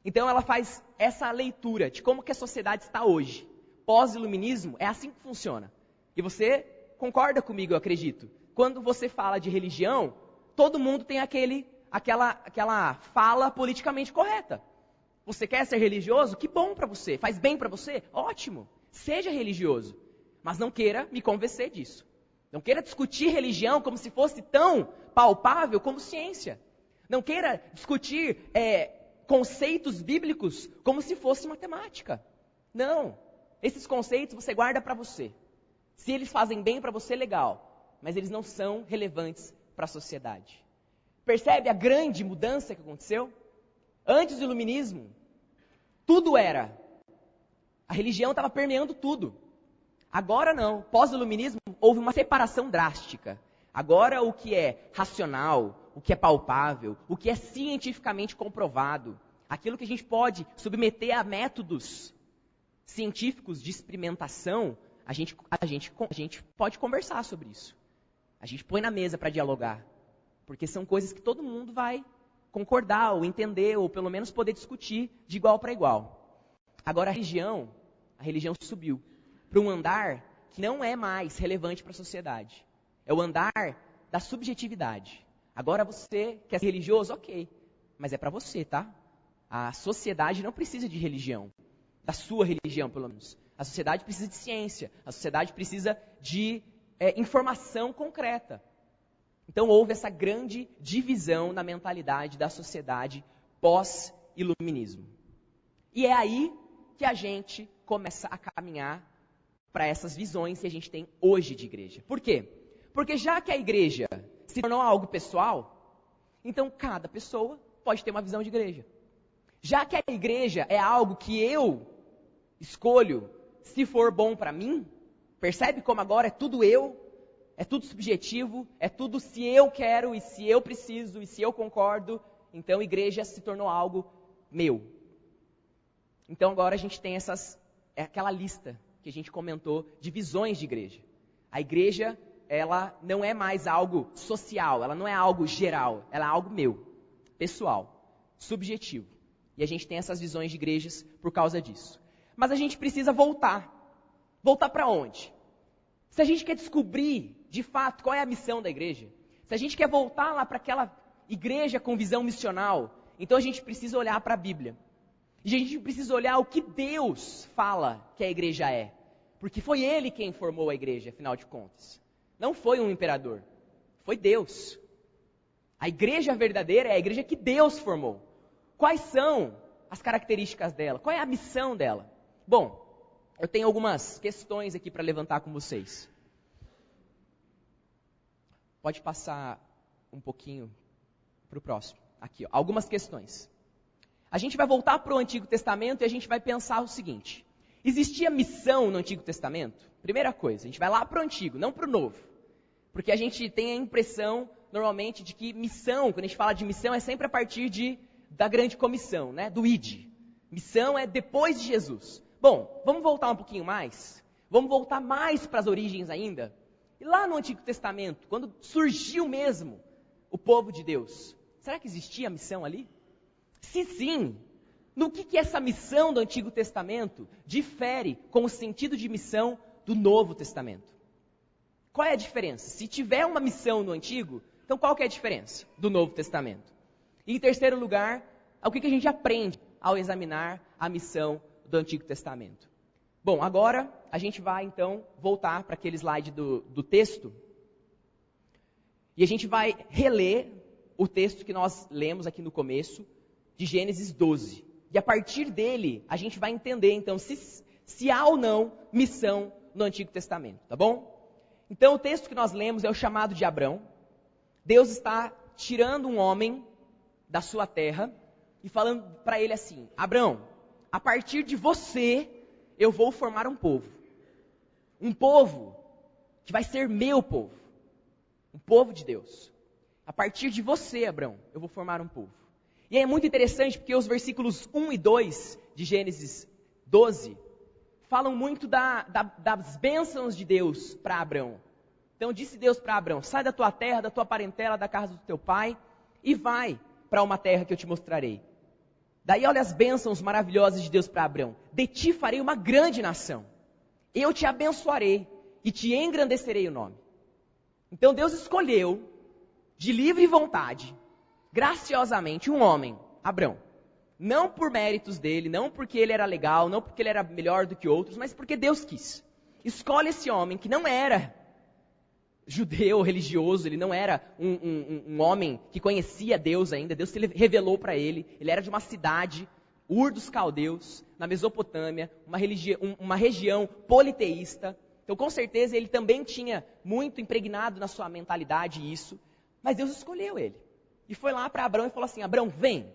Então ela faz essa leitura de como que a sociedade está hoje. Pós-iluminismo, é assim que funciona. E você concorda comigo, eu acredito. Quando você fala de religião, todo mundo tem aquela fala politicamente correta. Você quer ser religioso? Que bom para você. Faz bem para você? Ótimo. Seja religioso. Mas não queira me convencer disso. Não queira discutir religião como se fosse tão palpável como ciência. Não queira discutir conceitos bíblicos como se fosse matemática. Não. Esses conceitos você guarda para você. Se eles fazem bem para você, legal. Mas eles não são relevantes para a sociedade. Percebe a grande mudança que aconteceu? Antes do iluminismo, tudo era. A religião estava permeando tudo. Agora não. Pós-iluminismo, houve uma separação drástica. Agora o que é racional, o que é palpável, o que é cientificamente comprovado, aquilo que a gente pode submeter a métodos científicos de experimentação, a gente pode conversar sobre isso. A gente põe na mesa para dialogar. Porque são coisas que todo mundo vai concordar, ou entender, ou pelo menos poder discutir de igual para igual. Agora a religião subiu para um andar que não é mais relevante para a sociedade. É o andar da subjetividade. Agora você quer ser religioso? Ok. Mas é para você, tá? A sociedade não precisa de religião. Da sua religião, pelo menos. A sociedade precisa de ciência. A sociedade precisa de informação concreta. Então houve essa grande divisão na mentalidade da sociedade pós-iluminismo. E é aí que a gente começa a caminhar para essas visões que a gente tem hoje de igreja. Por quê? Porque já que a igreja se tornou algo pessoal, então cada pessoa pode ter uma visão de igreja. Já que a igreja é algo que eu escolho se for bom para mim, percebe como agora é tudo eu? É tudo subjetivo, é tudo se eu quero e se eu preciso e se eu concordo. Então, igreja se tornou algo meu. Então, agora a gente tem aquela lista que a gente comentou de visões de igreja. A igreja, ela não é mais algo social, ela não é algo geral, ela é algo meu, pessoal, subjetivo. E a gente tem essas visões de igrejas por causa disso. Mas a gente precisa voltar. Voltar para onde? Se a gente quer descobrir, de fato, qual é a missão da igreja, se a gente quer voltar lá para aquela igreja com visão missional, então a gente precisa olhar para a Bíblia. E a gente precisa olhar o que Deus fala que a igreja é. Porque foi Ele quem formou a igreja, afinal de contas. Não foi um imperador, foi Deus. A igreja verdadeira é a igreja que Deus formou. Quais são as características dela? Qual é a missão dela? Bom, eu tenho algumas questões aqui para levantar com vocês. Pode passar um pouquinho para o próximo. Aqui, ó, algumas questões. a gente vai voltar para o Antigo Testamento e a gente vai pensar o seguinte. Existia missão no Antigo Testamento? Primeira coisa, a gente vai lá para o Antigo, não para o Novo. Porque a gente tem a impressão, normalmente, de que missão, quando a gente fala de missão, é sempre a partir da grande comissão, né? Do ID. Missão é depois de Jesus. Bom, vamos voltar um pouquinho mais? Vamos voltar mais para as origens ainda? E lá no Antigo Testamento, quando surgiu mesmo o povo de Deus, será que existia missão ali? Se sim, no que essa missão do Antigo Testamento difere com o sentido de missão do Novo Testamento? Qual é a diferença? Se tiver uma missão no Antigo, então qual que é a diferença do Novo Testamento? E em terceiro lugar, o que a gente aprende ao examinar a missão do Antigo Testamento? Bom, agora a gente vai então voltar para aquele slide do texto e a gente vai reler o texto que nós lemos aqui no começo, de Gênesis 12. E a partir dele, a gente vai entender então se há ou não missão no Antigo Testamento, tá bom? Então o texto que nós lemos é o chamado de Abrão. Deus está tirando um homem da sua terra e falando para ele assim: Abrão, a partir de você eu vou formar um povo. Um povo que vai ser meu povo. Um povo de Deus. A partir de você, Abrão, eu vou formar um povo. E é muito interessante porque os versículos 1 e 2 de Gênesis 12 falam muito das bênçãos de Deus para Abrão. Então disse Deus para Abrão: sai da tua terra, da tua parentela, da casa do teu pai e vai para uma terra que eu te mostrarei. Daí olha as bênçãos maravilhosas de Deus para Abrão. De ti farei uma grande nação. Eu te abençoarei e te engrandecerei o nome. Então Deus escolheu, de livre vontade, graciosamente, um homem, Abrão. Não por méritos dele, não porque ele era legal, não porque ele era melhor do que outros, mas porque Deus quis. Escolhe esse homem que não era judeu, religioso, ele não era um homem que conhecia Deus ainda, Deus se revelou para ele, ele era de uma cidade, Ur dos Caldeus, na Mesopotâmia, uma região politeísta. Então com certeza ele também tinha muito impregnado na sua mentalidade isso, mas Deus escolheu ele. E foi lá para Abrão e falou assim: Abrão, vem.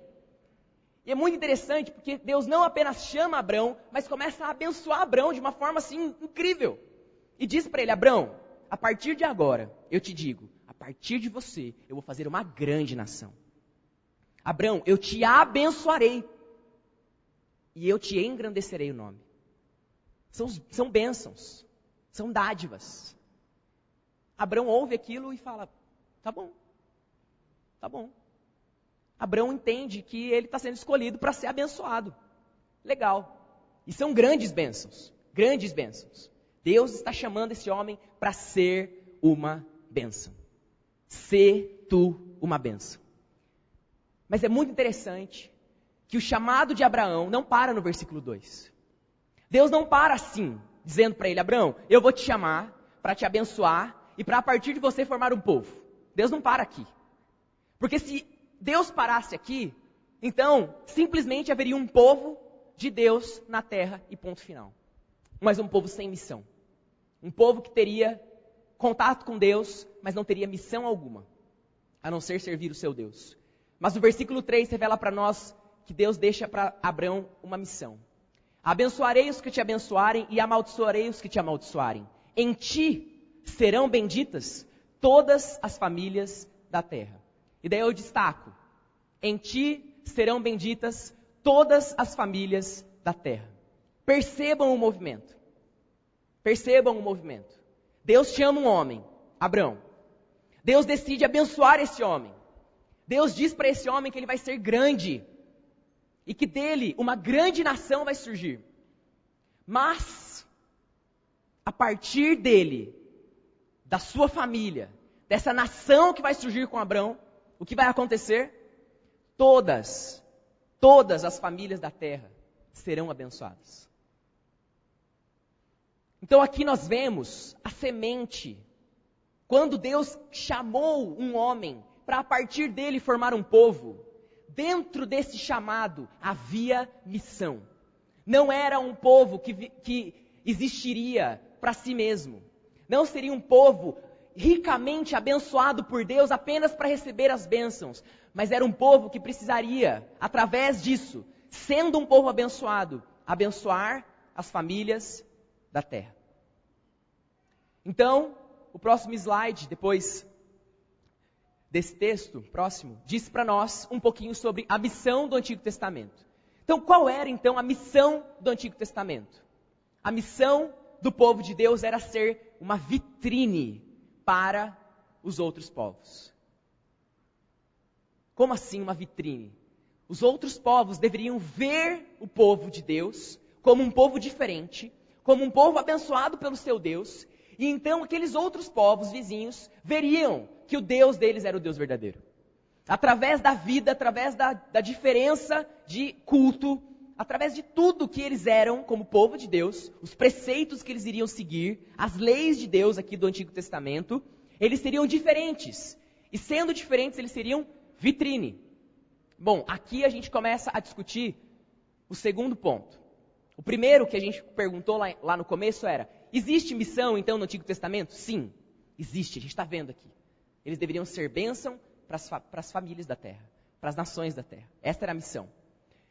E é muito interessante porque Deus não apenas chama Abrão, mas começa a abençoar Abrão de uma forma assim incrível. E diz para ele: Abrão, a partir de agora, eu te digo, a partir de você, eu vou fazer uma grande nação. Abrão, eu te abençoarei. E eu te engrandecerei o nome. São bênçãos. São dádivas. Abrão ouve aquilo e fala: tá bom. Tá bom. Abrão entende que ele está sendo escolhido para ser abençoado. Legal. E são grandes bênçãos. Grandes bênçãos. Deus está chamando esse homem para ser uma bênção. Ser tu uma bênção. Mas é muito interessante que o chamado de Abraão não para no versículo 2. Deus não para assim, dizendo para ele: Abraão, eu vou te chamar para te abençoar e para a partir de você formar um povo. Deus não para aqui. Porque se Deus parasse aqui, então simplesmente haveria um povo de Deus na terra e ponto final. Mas um povo sem missão. Um povo que teria contato com Deus, mas não teria missão alguma, a não ser servir o seu Deus. Mas o versículo 3 revela para nós que Deus deixa para Abrão uma missão. Abençoarei os que te abençoarem e amaldiçoarei os que te amaldiçoarem. Em ti serão benditas todas as famílias da terra. E daí eu destaco: em ti serão benditas todas as famílias da terra. Percebam o movimento. Percebam o movimento. Deus chama um homem, Abrão. Deus decide abençoar esse homem. Deus diz para esse homem que ele vai ser grande. E que dele uma grande nação vai surgir. Mas, a partir dele, da sua família, dessa nação que vai surgir com Abrão, o que vai acontecer? Todas as famílias da terra serão abençoadas. Então aqui nós vemos a semente. Quando Deus chamou um homem para a partir dele formar um povo, dentro desse chamado havia missão. Não era um povo que existiria para si mesmo. Não seria um povo ricamente abençoado por Deus apenas para receber as bênçãos, mas era um povo que precisaria, através disso, sendo um povo abençoado, abençoar as famílias da terra. Então, o próximo slide, depois desse texto, próximo, diz para nós um pouquinho sobre a missão do Antigo Testamento. Então, qual era então a missão do Antigo Testamento? A missão do povo de Deus era ser uma vitrine para os outros povos. Como assim uma vitrine? Os outros povos deveriam ver o povo de Deus como um povo diferente, como um povo abençoado pelo seu Deus, e então aqueles outros povos vizinhos veriam que o Deus deles era o Deus verdadeiro. Através da vida, através da diferença de culto, através de tudo que eles eram como povo de Deus, os preceitos que eles iriam seguir, as leis de Deus aqui do Antigo Testamento, eles seriam diferentes. E sendo diferentes, eles seriam vitrine. Bom, aqui a gente começa a discutir o segundo ponto. O primeiro que a gente perguntou lá no começo era, existe missão então no Antigo Testamento? Sim, existe, a gente está vendo aqui. Eles deveriam ser bênção para as famílias da terra, para as nações da terra. Esta era a missão.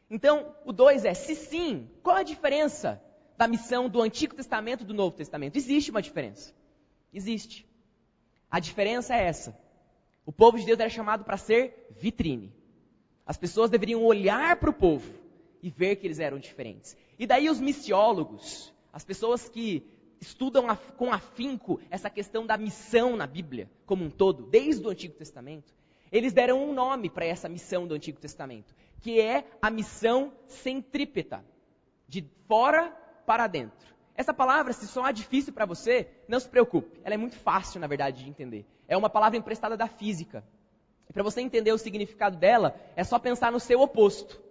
Então, o 2 é, se sim, qual é a diferença da missão do Antigo Testamento e do Novo Testamento? Existe uma diferença. Existe. A diferença é essa. O povo de Deus era chamado para ser vitrine. As pessoas deveriam olhar para o povo e ver que eles eram diferentes. E daí os missiólogos, as pessoas que estudam com afinco essa questão da missão na Bíblia como um todo, desde o Antigo Testamento, eles deram um nome para essa missão do Antigo Testamento, que é a missão centrípeta, de fora para dentro. Essa palavra, se soar difícil para você, não se preocupe, ela é muito fácil, na verdade, de entender. É uma palavra emprestada da física. E para você entender o significado dela, é só pensar no seu oposto.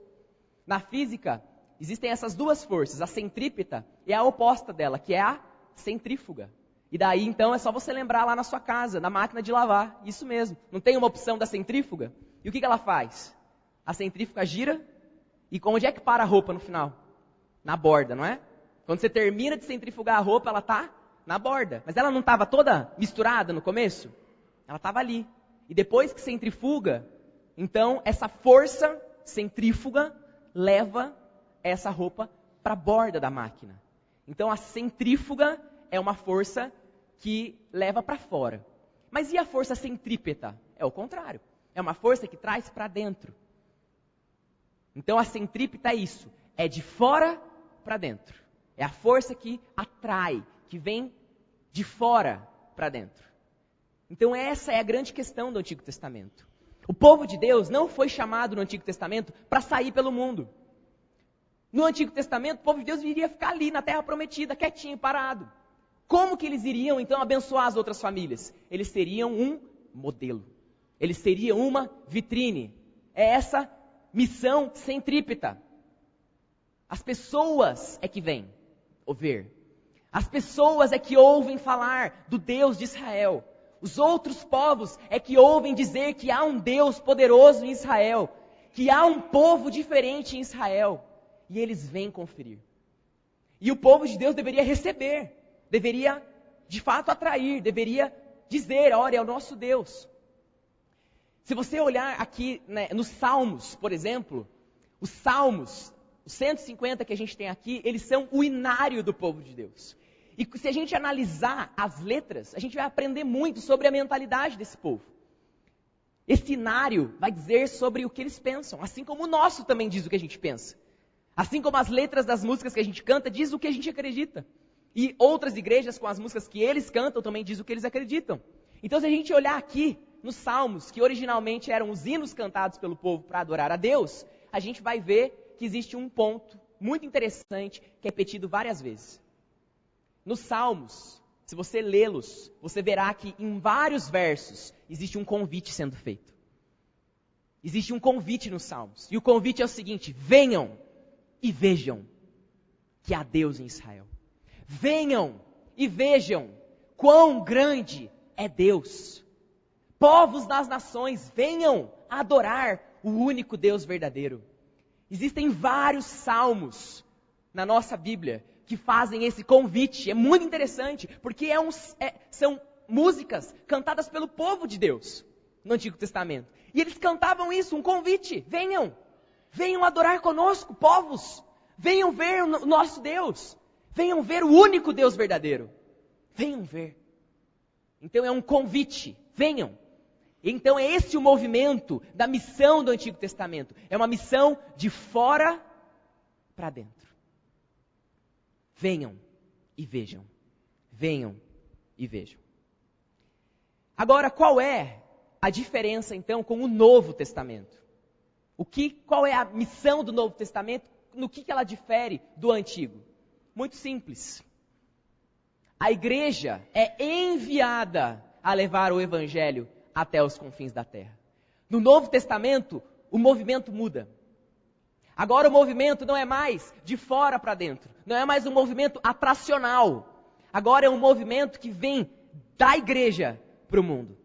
Na física, existem essas duas forças, a centrípeta e a oposta dela, que é a centrífuga. E daí, então, é só você lembrar lá na sua casa, na máquina de lavar, isso mesmo. Não tem uma opção da centrífuga? E o que ela faz? A centrífuga gira, e onde é que para a roupa no final? Na borda, não é? Quando você termina de centrifugar a roupa, ela está na borda. Mas ela não estava toda misturada no começo? Ela estava ali. E depois que centrifuga, então essa força centrífuga leva essa roupa para a borda da máquina. Então a centrífuga é uma força que leva para fora. Mas e a força centrípeta? É o contrário. É uma força que traz para dentro. Então a centrípeta é isso. É de fora para dentro. É a força que atrai, que vem de fora para dentro. Então essa é a grande questão do Antigo Testamento. O povo de Deus não foi chamado no Antigo Testamento para sair pelo mundo. No Antigo Testamento, o povo de Deus iria ficar ali na Terra Prometida, quietinho, parado. Como que eles iriam então abençoar as outras famílias? Eles seriam um modelo. Eles seriam uma vitrine. É essa missão centrípeta. As pessoas é que vêm ouvir. As pessoas é que ouvem falar do Deus de Israel. Os outros povos é que ouvem dizer que há um Deus poderoso em Israel, que há um povo diferente em Israel, e eles vêm conferir. E o povo de Deus deveria receber, deveria de fato atrair, deveria dizer, olha, é o nosso Deus. Se você olhar aqui, né, nos Salmos, por exemplo, os Salmos, os 150 que a gente tem aqui, eles são o inário do povo de Deus. E se a gente analisar as letras, a gente vai aprender muito sobre a mentalidade desse povo. Esse inário vai dizer sobre o que eles pensam, assim como o nosso também diz o que a gente pensa. Assim como as letras das músicas que a gente canta diz o que a gente acredita. E outras igrejas com as músicas que eles cantam também diz o que eles acreditam. Então se a gente olhar aqui nos Salmos, que originalmente eram os hinos cantados pelo povo para adorar a Deus, a gente vai ver que existe um ponto muito interessante que é repetido várias vezes. Nos Salmos, se você lê-los, você verá que em vários versos existe um convite sendo feito. Existe um convite nos Salmos. E o convite é o seguinte: venham e vejam que há Deus em Israel. Venham e vejam quão grande é Deus. Povos das nações, venham adorar o único Deus verdadeiro. Existem vários salmos na nossa Bíblia que fazem esse convite. É muito interessante, porque são músicas cantadas pelo povo de Deus no Antigo Testamento. E eles cantavam isso, um convite: venham adorar conosco, povos, venham ver o nosso Deus, venham ver o único Deus verdadeiro, venham ver. Então é um convite, venham. Então é esse o movimento da missão do Antigo Testamento, é uma missão de fora para dentro. Venham e vejam, venham e vejam. Agora, qual é a diferença então com o Novo Testamento? Qual é a missão do Novo Testamento? No que ela difere do Antigo? Muito simples. A igreja é enviada a levar o Evangelho até os confins da terra. No Novo Testamento, o movimento muda. Agora o movimento não é mais de fora para dentro. Não é mais um movimento atracional. Agora é um movimento que vem da igreja para o mundo.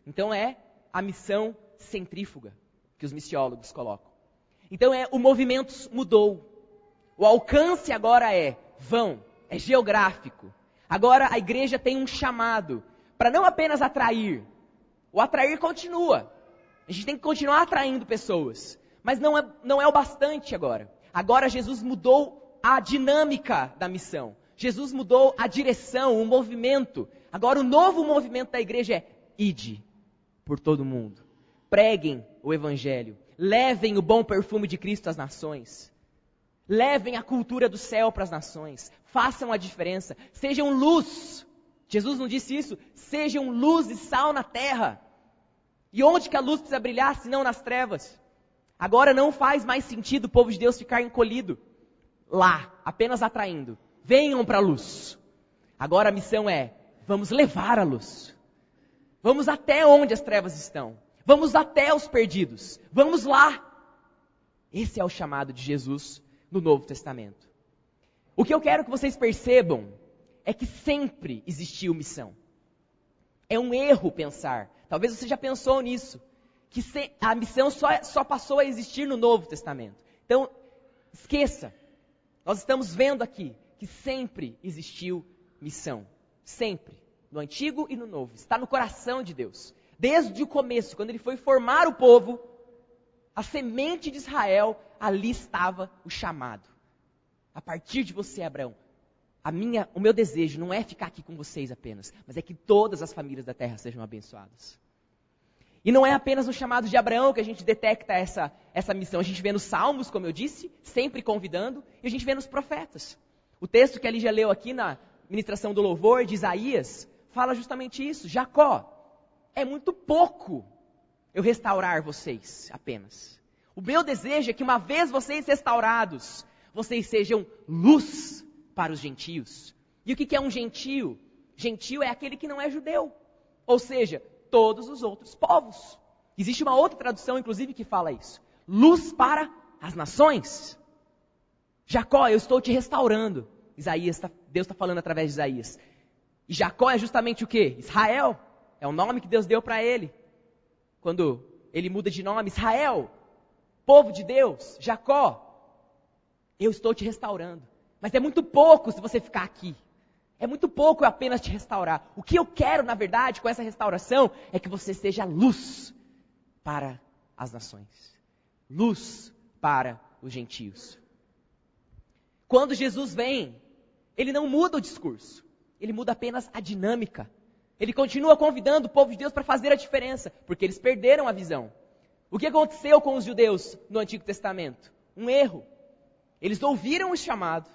Então é a missão centrífuga que os missiólogos colocam. Então o movimento mudou. O alcance agora é geográfico. Agora a igreja tem um chamado para não apenas atrair. O atrair continua. A gente tem que continuar atraindo pessoas. Mas não é o bastante agora. Agora Jesus mudou a dinâmica da missão. Jesus mudou a direção, o movimento. Agora o novo movimento da igreja é: ide por todo mundo. Preguem o Evangelho. Levem o bom perfume de Cristo às nações. Levem a cultura do céu para as nações. Façam a diferença. Sejam luz. Jesus não disse isso? Sejam luz e sal na terra. E onde que a luz precisa brilhar, se não nas trevas? Agora não faz mais sentido o povo de Deus ficar encolhido lá, apenas atraindo. Venham para a luz. Agora a missão é: vamos levar a luz. Vamos até onde as trevas estão. Vamos até os perdidos. Vamos lá. Esse é o chamado de Jesus no Novo Testamento. O que eu quero que vocês percebam é que sempre existiu missão. É um erro pensar. Talvez você já pensou nisso. Que a missão só passou a existir no Novo Testamento. Então, esqueça. Nós estamos vendo aqui que sempre existiu missão. Sempre. No Antigo e no Novo. Está no coração de Deus. Desde o começo, quando Ele foi formar o povo, a semente de Israel, ali estava o chamado. A partir de você, Abraão, o meu desejo não é ficar aqui com vocês apenas, mas é que todas as famílias da terra sejam abençoadas. E não é apenas no chamado de Abraão que a gente detecta essa missão. A gente vê nos Salmos, como eu disse, sempre convidando, e a gente vê nos profetas. O texto que a Lígia leu aqui na ministração do louvor, de Isaías, fala justamente isso. Jacó, é muito pouco eu restaurar vocês apenas. O meu desejo é que uma vez vocês restaurados, vocês sejam luz para os gentios. E o que é um gentio? Gentio é aquele que não é judeu. Ou seja, todos os outros povos. Existe uma outra tradução, inclusive, que fala isso. Luz para as nações. Jacó, eu estou te restaurando. Deus está falando através de Isaías. E Jacó é justamente o quê? Israel. É o nome que Deus deu para ele. Quando ele muda de nome, Israel, povo de Deus, Jacó. Eu estou te restaurando. Mas é muito pouco se você ficar aqui. É muito pouco eu apenas te restaurar. O que eu quero, na verdade, com essa restauração, é que você seja luz para as nações. Luz para os gentios. Quando Jesus vem, Ele não muda o discurso. Ele muda apenas a dinâmica. Ele continua convidando o povo de Deus para fazer a diferença, porque eles perderam a visão. O que aconteceu com os judeus no Antigo Testamento? Um erro. Eles ouviram o chamado.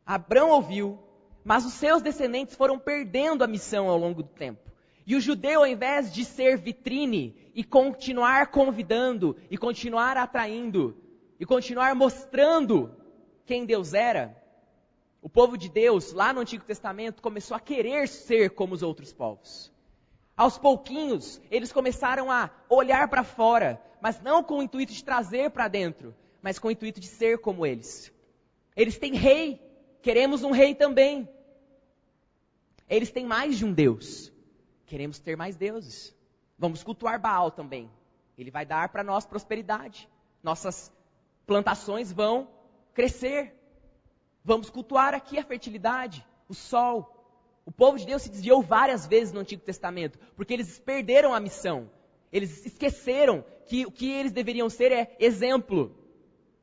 Abraão ouviu. Mas os seus descendentes foram perdendo a missão ao longo do tempo. E o judeu, ao invés de ser vitrine e continuar convidando, e continuar atraindo, e continuar mostrando quem Deus era, o povo de Deus, lá no Antigo Testamento, começou a querer ser como os outros povos. Aos pouquinhos, eles começaram a olhar para fora, mas não com o intuito de trazer para dentro, mas com o intuito de ser como eles. Eles têm rei. Queremos um rei também. Eles têm mais de um Deus. Queremos ter mais deuses. Vamos cultuar Baal também. Ele vai dar para nós prosperidade. Nossas plantações vão crescer. Vamos cultuar aqui a fertilidade, o sol. O povo de Deus se desviou várias vezes no Antigo Testamento, porque eles perderam a missão. Eles esqueceram que o que eles deveriam ser é exemplo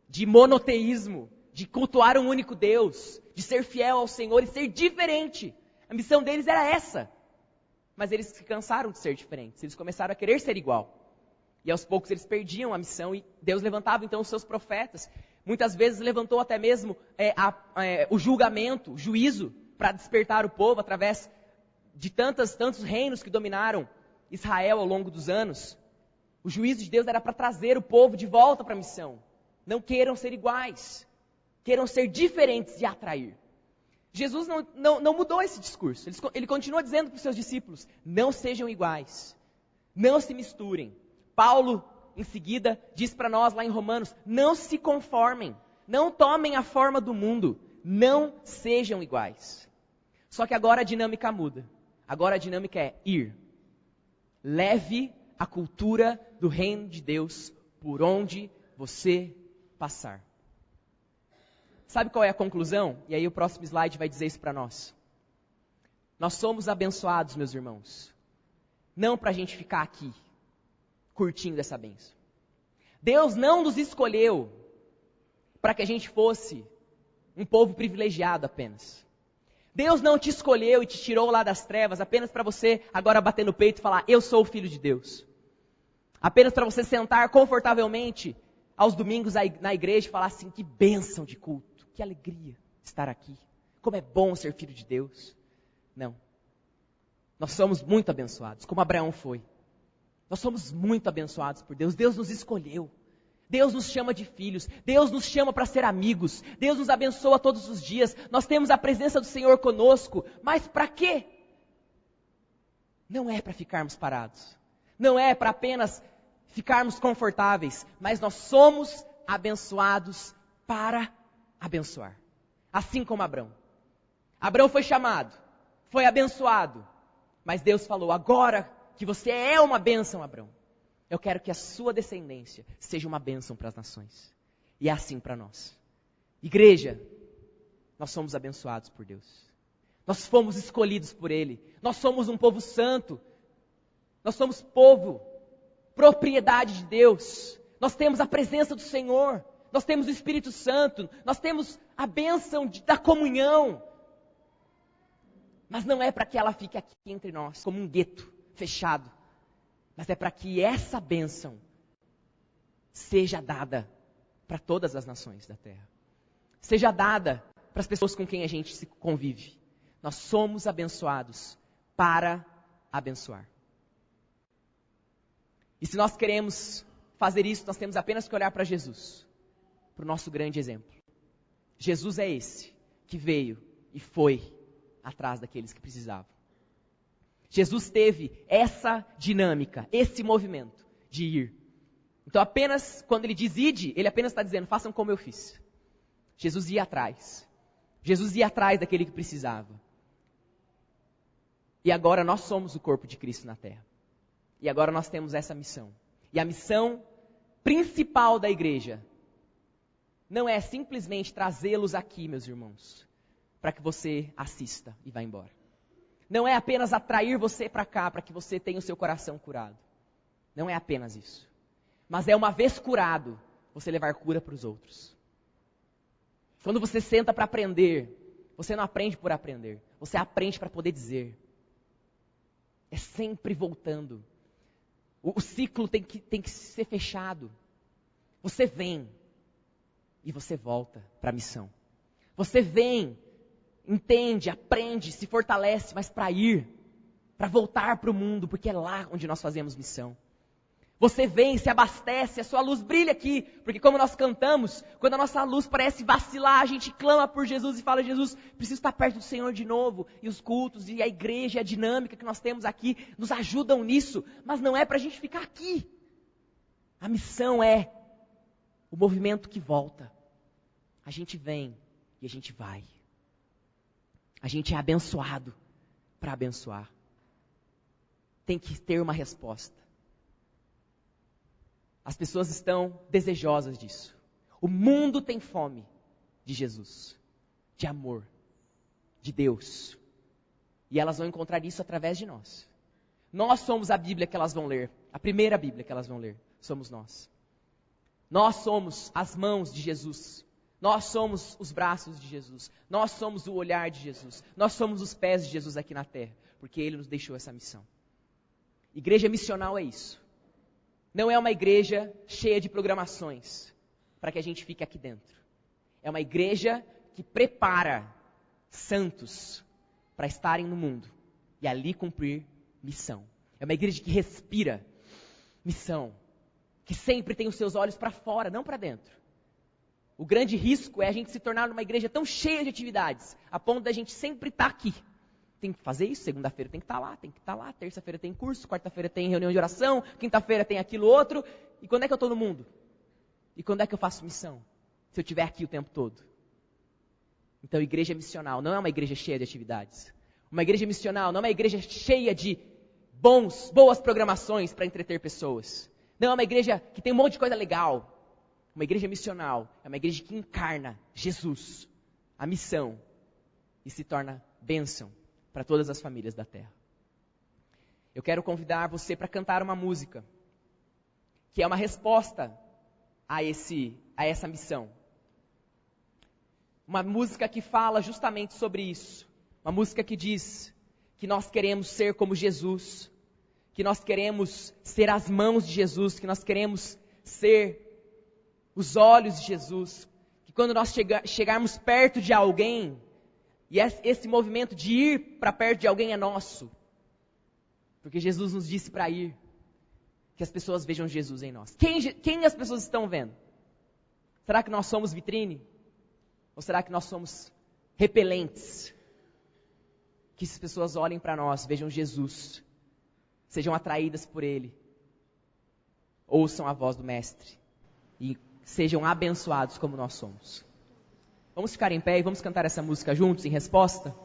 de monoteísmo, de cultuar um único Deus, de ser fiel ao Senhor e ser diferente. A missão deles era essa. Mas eles se cansaram de ser diferentes, eles começaram a querer ser igual. E aos poucos eles perdiam a missão e Deus levantava então os seus profetas. Muitas vezes levantou até mesmo o julgamento, o juízo, para despertar o povo através de tantos reinos que dominaram Israel ao longo dos anos. O juízo de Deus era para trazer o povo de volta para a missão. Não queiram ser iguais, queiram ser diferentes e atrair. Jesus não mudou esse discurso. Ele continua dizendo para os seus discípulos, não sejam iguais, não se misturem. Paulo, em seguida, diz para nós lá em Romanos, não se conformem, não tomem a forma do mundo, não sejam iguais. Só que agora a dinâmica muda. Agora a dinâmica é ir. Leve a cultura do reino de Deus por onde você passar. Sabe qual é a conclusão? E aí o próximo slide vai dizer isso para nós. Nós somos abençoados, meus irmãos. Não para a gente ficar aqui, curtindo essa bênção. Deus não nos escolheu para que a gente fosse um povo privilegiado apenas. Deus não te escolheu e te tirou lá das trevas apenas para você agora bater no peito e falar, eu sou o filho de Deus. Apenas para você sentar confortavelmente aos domingos na igreja e falar assim, que bênção de culto. Que alegria estar aqui. Como é bom ser filho de Deus. Não. Nós somos muito abençoados, como Abraão foi. Nós somos muito abençoados por Deus. Deus nos escolheu. Deus nos chama de filhos. Deus nos chama para ser amigos. Deus nos abençoa todos os dias. Nós temos a presença do Senhor conosco. Mas para quê? Não é para ficarmos parados. Não é para apenas ficarmos confortáveis. Mas nós somos abençoados para abençoar. Assim como Abraão. Abraão foi chamado, foi abençoado. Mas Deus falou, agora que você é uma bênção, Abraão, eu quero que a sua descendência seja uma bênção para as nações. E é assim para nós. Igreja, nós somos abençoados por Deus. Nós fomos escolhidos por Ele. Nós somos um povo santo. Nós somos povo, propriedade de Deus. Nós temos a presença do Senhor. Nós temos o Espírito Santo, nós temos a bênção da comunhão. Mas não é para que ela fique aqui entre nós, como um gueto fechado. Mas é para que essa bênção seja dada para todas as nações da terra. Seja dada para as pessoas com quem a gente se convive. Nós somos abençoados para abençoar. E se nós queremos fazer isso, nós temos apenas que olhar para Jesus. Para o nosso grande exemplo. Jesus é esse que veio e foi atrás daqueles que precisavam. Jesus teve essa dinâmica, esse movimento de ir. Então apenas, quando ele diz ide, ele apenas está dizendo, façam como eu fiz. Jesus ia atrás. Jesus ia atrás daquele que precisava. E agora nós somos o corpo de Cristo na terra. E agora nós temos essa missão. E a missão principal da igreja não é simplesmente trazê-los aqui, meus irmãos, para que você assista e vá embora. Não é apenas atrair você para cá, para que você tenha o seu coração curado. Não é apenas isso. Mas é uma vez curado, você levar cura para os outros. Quando você senta para aprender, você não aprende por aprender. Você aprende para poder dizer. É sempre voltando. O ciclo tem que ser fechado. Você vem. E você volta para a missão. Você vem, entende, aprende, se fortalece, mas para ir, para voltar para o mundo, porque é lá onde nós fazemos missão. Você vem, se abastece, a sua luz brilha aqui, porque como nós cantamos, quando a nossa luz parece vacilar, a gente clama por Jesus e fala, Jesus, preciso estar perto do Senhor de novo. E os cultos, e a igreja, e a dinâmica que nós temos aqui, nos ajudam nisso, mas não é para a gente ficar aqui. A missão é o movimento que volta. A gente vem e a gente vai. A gente é abençoado para abençoar. Tem que ter uma resposta. As pessoas estão desejosas disso. O mundo tem fome de Jesus, de amor, de Deus. E elas vão encontrar isso através de nós. Nós somos a Bíblia que elas vão ler. A primeira Bíblia que elas vão ler. Somos nós. Nós somos as mãos de Jesus. Nós somos os braços de Jesus. Nós somos o olhar de Jesus. Nós somos os pés de Jesus aqui na terra. Porque Ele nos deixou essa missão. Igreja missional é isso. Não é uma igreja cheia de programações para que a gente fique aqui dentro. É uma igreja que prepara santos para estarem no mundo e ali cumprir missão. É uma igreja que respira missão, que sempre tem os seus olhos para fora, não para dentro. O grande risco é a gente se tornar uma igreja tão cheia de atividades, a ponto da gente sempre estar aqui. Tem que fazer isso, segunda-feira tem que estar lá, terça-feira tem curso, quarta-feira tem reunião de oração, quinta-feira tem aquilo outro. E quando é que eu estou no mundo? E quando é que eu faço missão? Se eu estiver aqui o tempo todo. Então, igreja missional não é uma igreja cheia de atividades. Uma igreja missional não é uma igreja cheia de boas programações para entreter pessoas. Não é uma igreja que tem um monte de coisa legal. Uma igreja missional é uma igreja que encarna Jesus, a missão, e se torna bênção para todas as famílias da terra. Eu quero convidar você para cantar uma música que é uma resposta a essa missão. Uma música que fala justamente sobre isso. Uma música que diz que nós queremos ser como Jesus, que nós queremos ser as mãos de Jesus, que nós queremos ser os olhos de Jesus, que quando nós chegarmos perto de alguém, e esse movimento de ir para perto de alguém é nosso, porque Jesus nos disse para ir, que as pessoas vejam Jesus em nós. Quem as pessoas estão vendo? Será que nós somos vitrine? Ou será que nós somos repelentes? Que as pessoas olhem para nós, vejam Jesus, sejam atraídas por Ele, ouçam a voz do Mestre e sejam abençoados como nós somos. Vamos ficar em pé e vamos cantar essa música juntos em resposta?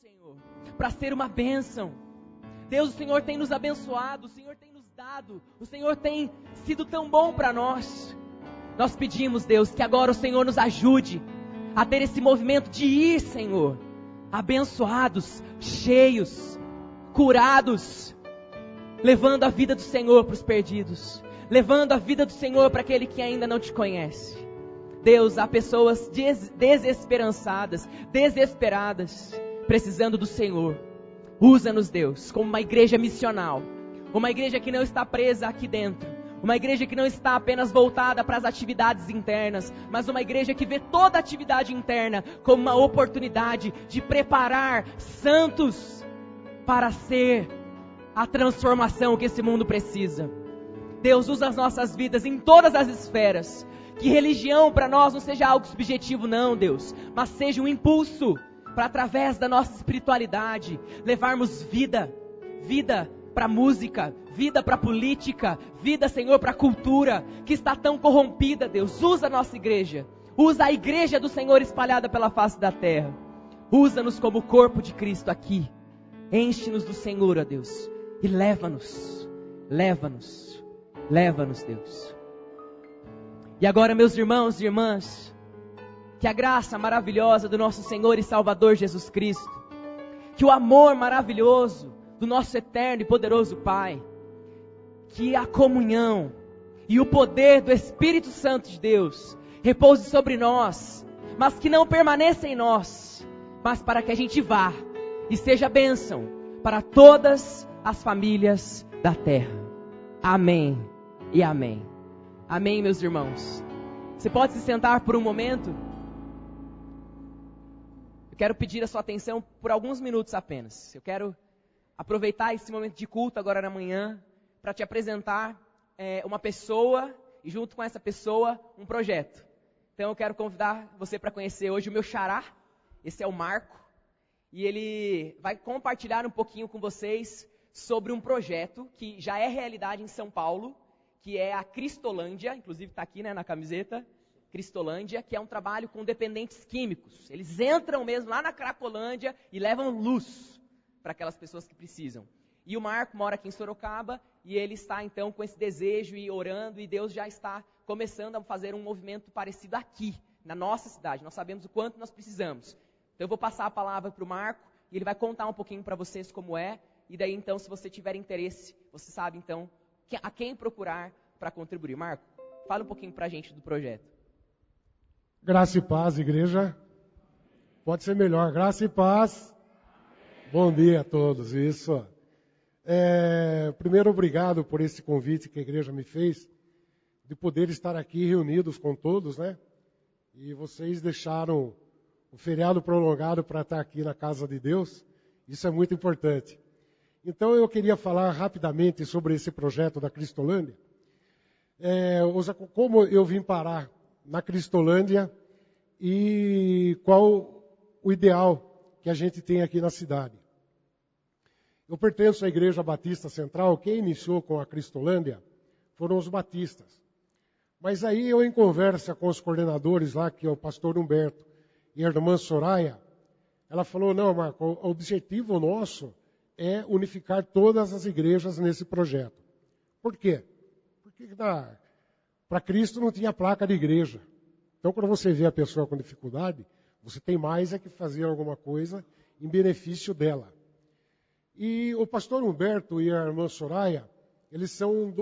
Senhor, para ser uma bênção. Deus, o Senhor tem nos abençoado, o Senhor tem nos dado, o Senhor tem sido tão bom para nós. Nós pedimos, Deus, que agora o Senhor nos ajude a ter esse movimento de ir, Senhor, abençoados, cheios, curados, levando a vida do Senhor para os perdidos, levando a vida do Senhor para aquele que ainda não te conhece. Deus, há pessoas desesperançadas, desesperadas, precisando do Senhor. Usa-nos, Deus, como uma igreja missional, uma igreja que não está presa aqui dentro, uma igreja que não está apenas voltada para as atividades internas, mas uma igreja que vê toda a atividade interna como uma oportunidade de preparar santos para ser a transformação que esse mundo precisa. Deus, usa as nossas vidas em todas as esferas. Que religião para nós não seja algo subjetivo não, Deus, mas seja um impulso para, através da nossa espiritualidade, levarmos vida para a música, vida para a política, vida, Senhor, para a cultura, que está tão corrompida, Deus. Usa a nossa igreja, usa a igreja do Senhor espalhada pela face da terra. Usa-nos como o corpo de Cristo aqui. Enche-nos do Senhor, ó Deus, e leva-nos, Deus. E agora, meus irmãos e irmãs, que a graça maravilhosa do nosso Senhor e Salvador Jesus Cristo, que o amor maravilhoso do nosso eterno e poderoso Pai, que a comunhão e o poder do Espírito Santo de Deus repouse sobre nós, mas que não permaneça em nós, mas para que a gente vá e seja bênção para todas as famílias da terra. Amém e amém. Amém, meus irmãos. Você pode se sentar por um momento? Eu quero pedir a sua atenção por alguns minutos apenas. Eu quero aproveitar esse momento de culto agora na manhã para te apresentar uma pessoa e junto com essa pessoa um projeto. Então eu quero convidar você para conhecer hoje o meu xará. Esse é o Marco. E ele vai compartilhar um pouquinho com vocês sobre um projeto que já é realidade em São Paulo, que é a Cristolândia, inclusive está aqui, né, na camiseta, Cristolândia, que é um trabalho com dependentes químicos. Eles entram mesmo lá na Cracolândia e levam luz para aquelas pessoas que precisam. E o Marco mora aqui em Sorocaba e ele está então com esse desejo e orando, e Deus já está começando a fazer um movimento parecido aqui, na nossa cidade. Nós sabemos o quanto nós precisamos. Então eu vou passar a palavra para o Marco e ele vai contar um pouquinho para vocês como é. E daí então, se você tiver interesse, você sabe então a quem procurar para contribuir. Marco, fala um pouquinho para a gente do projeto. Graça e paz, igreja. Pode ser melhor. Graça e paz. Bom dia a todos. Isso. Primeiro, obrigado por esse convite que a igreja me fez, de poder estar aqui reunidos com todos, né? E vocês deixaram o feriado prolongado para estar aqui na casa de Deus. Isso é muito importante. Então eu queria falar rapidamente sobre esse projeto da Cristolândia. Como eu vim parar na Cristolândia e qual o ideal que a gente tem aqui na cidade. Eu pertenço à Igreja Batista Central. Quem iniciou com a Cristolândia foram os batistas. Mas aí eu, em conversa com os coordenadores lá, que é o pastor Humberto e a irmã Soraya, ela falou, não, Marco, o objetivo nosso é unificar todas as igrejas nesse projeto. Por quê? Porque para Cristo não tinha placa de igreja. Então, quando você vê a pessoa com dificuldade, você tem mais que fazer alguma coisa em benefício dela. E o pastor Humberto e a irmã Soraya, eles são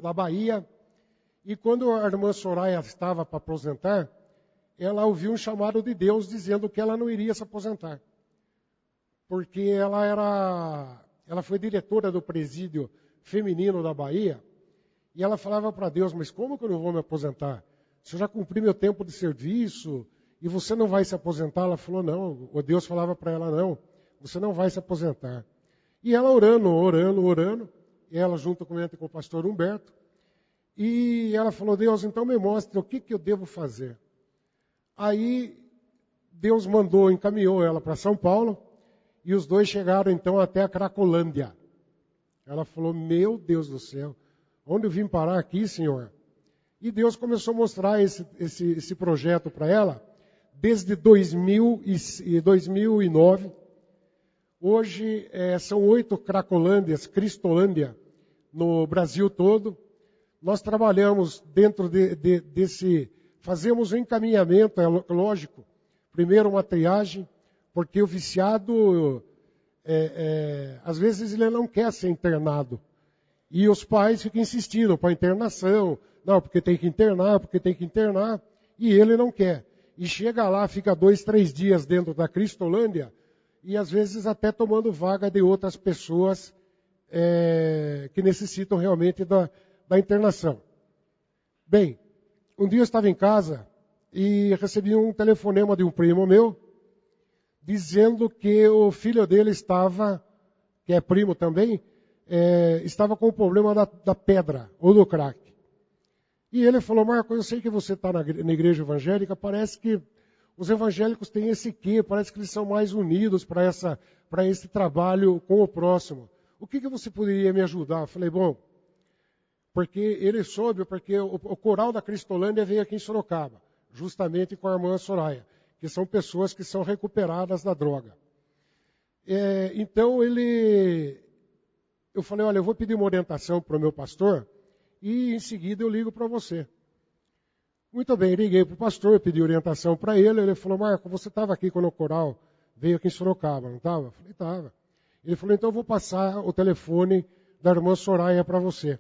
da Bahia. E quando a irmã Soraya estava para aposentar, ela ouviu um chamado de Deus dizendo que ela não iria se aposentar. Porque ela foi diretora do presídio feminino da Bahia, e ela falava para Deus, mas como que eu não vou me aposentar? Se eu já cumpri meu tempo de serviço, e você não vai se aposentar? Ela falou, não. O Deus falava para ela, não, você não vai se aposentar. E ela orando, e ela junto com o pastor Humberto, e ela falou, Deus, então me mostre o que eu devo fazer. Aí Deus encaminhou ela para São Paulo, e os dois chegaram então até a Cracolândia. Ela falou, meu Deus do céu, onde eu vim parar aqui, Senhor? E Deus começou a mostrar esse projeto para ela, desde 2009. Hoje são 8 Cracolândias, Cristolândia, no Brasil todo. Nós trabalhamos dentro desse, fazemos um encaminhamento, é lógico. Primeiro uma triagem, porque o viciado, às vezes ele não quer ser internado. E os pais ficam insistindo para internação, não, porque tem que internar, e ele não quer. E chega lá, fica 2, 3 dias dentro da Cristolândia, e às vezes até tomando vaga de outras pessoas que necessitam realmente da internação. Bem, um dia eu estava em casa e recebi um telefonema de um primo meu, dizendo que o filho dele estava, que é primo também, estava com o problema da pedra, ou do crack. E ele falou, Marco, eu sei que você está na igreja evangélica, parece que os evangélicos têm esse quê, parece que eles são mais unidos para esse trabalho com o próximo. O que você poderia me ajudar? Eu falei, bom, porque ele soube, porque o coral da Cristolândia veio aqui em Sorocaba, justamente com a irmã Soraya, que são pessoas que são recuperadas da droga. Então eu falei, olha, eu vou pedir uma orientação para o meu pastor e em seguida eu ligo para você. Muito bem, liguei para o pastor, pedi orientação para ele. Ele falou, Marco, você estava aqui quando o coral veio aqui em Sorocaba, não estava? Eu falei, estava. Ele falou, então eu vou passar o telefone da irmã Soraya para você.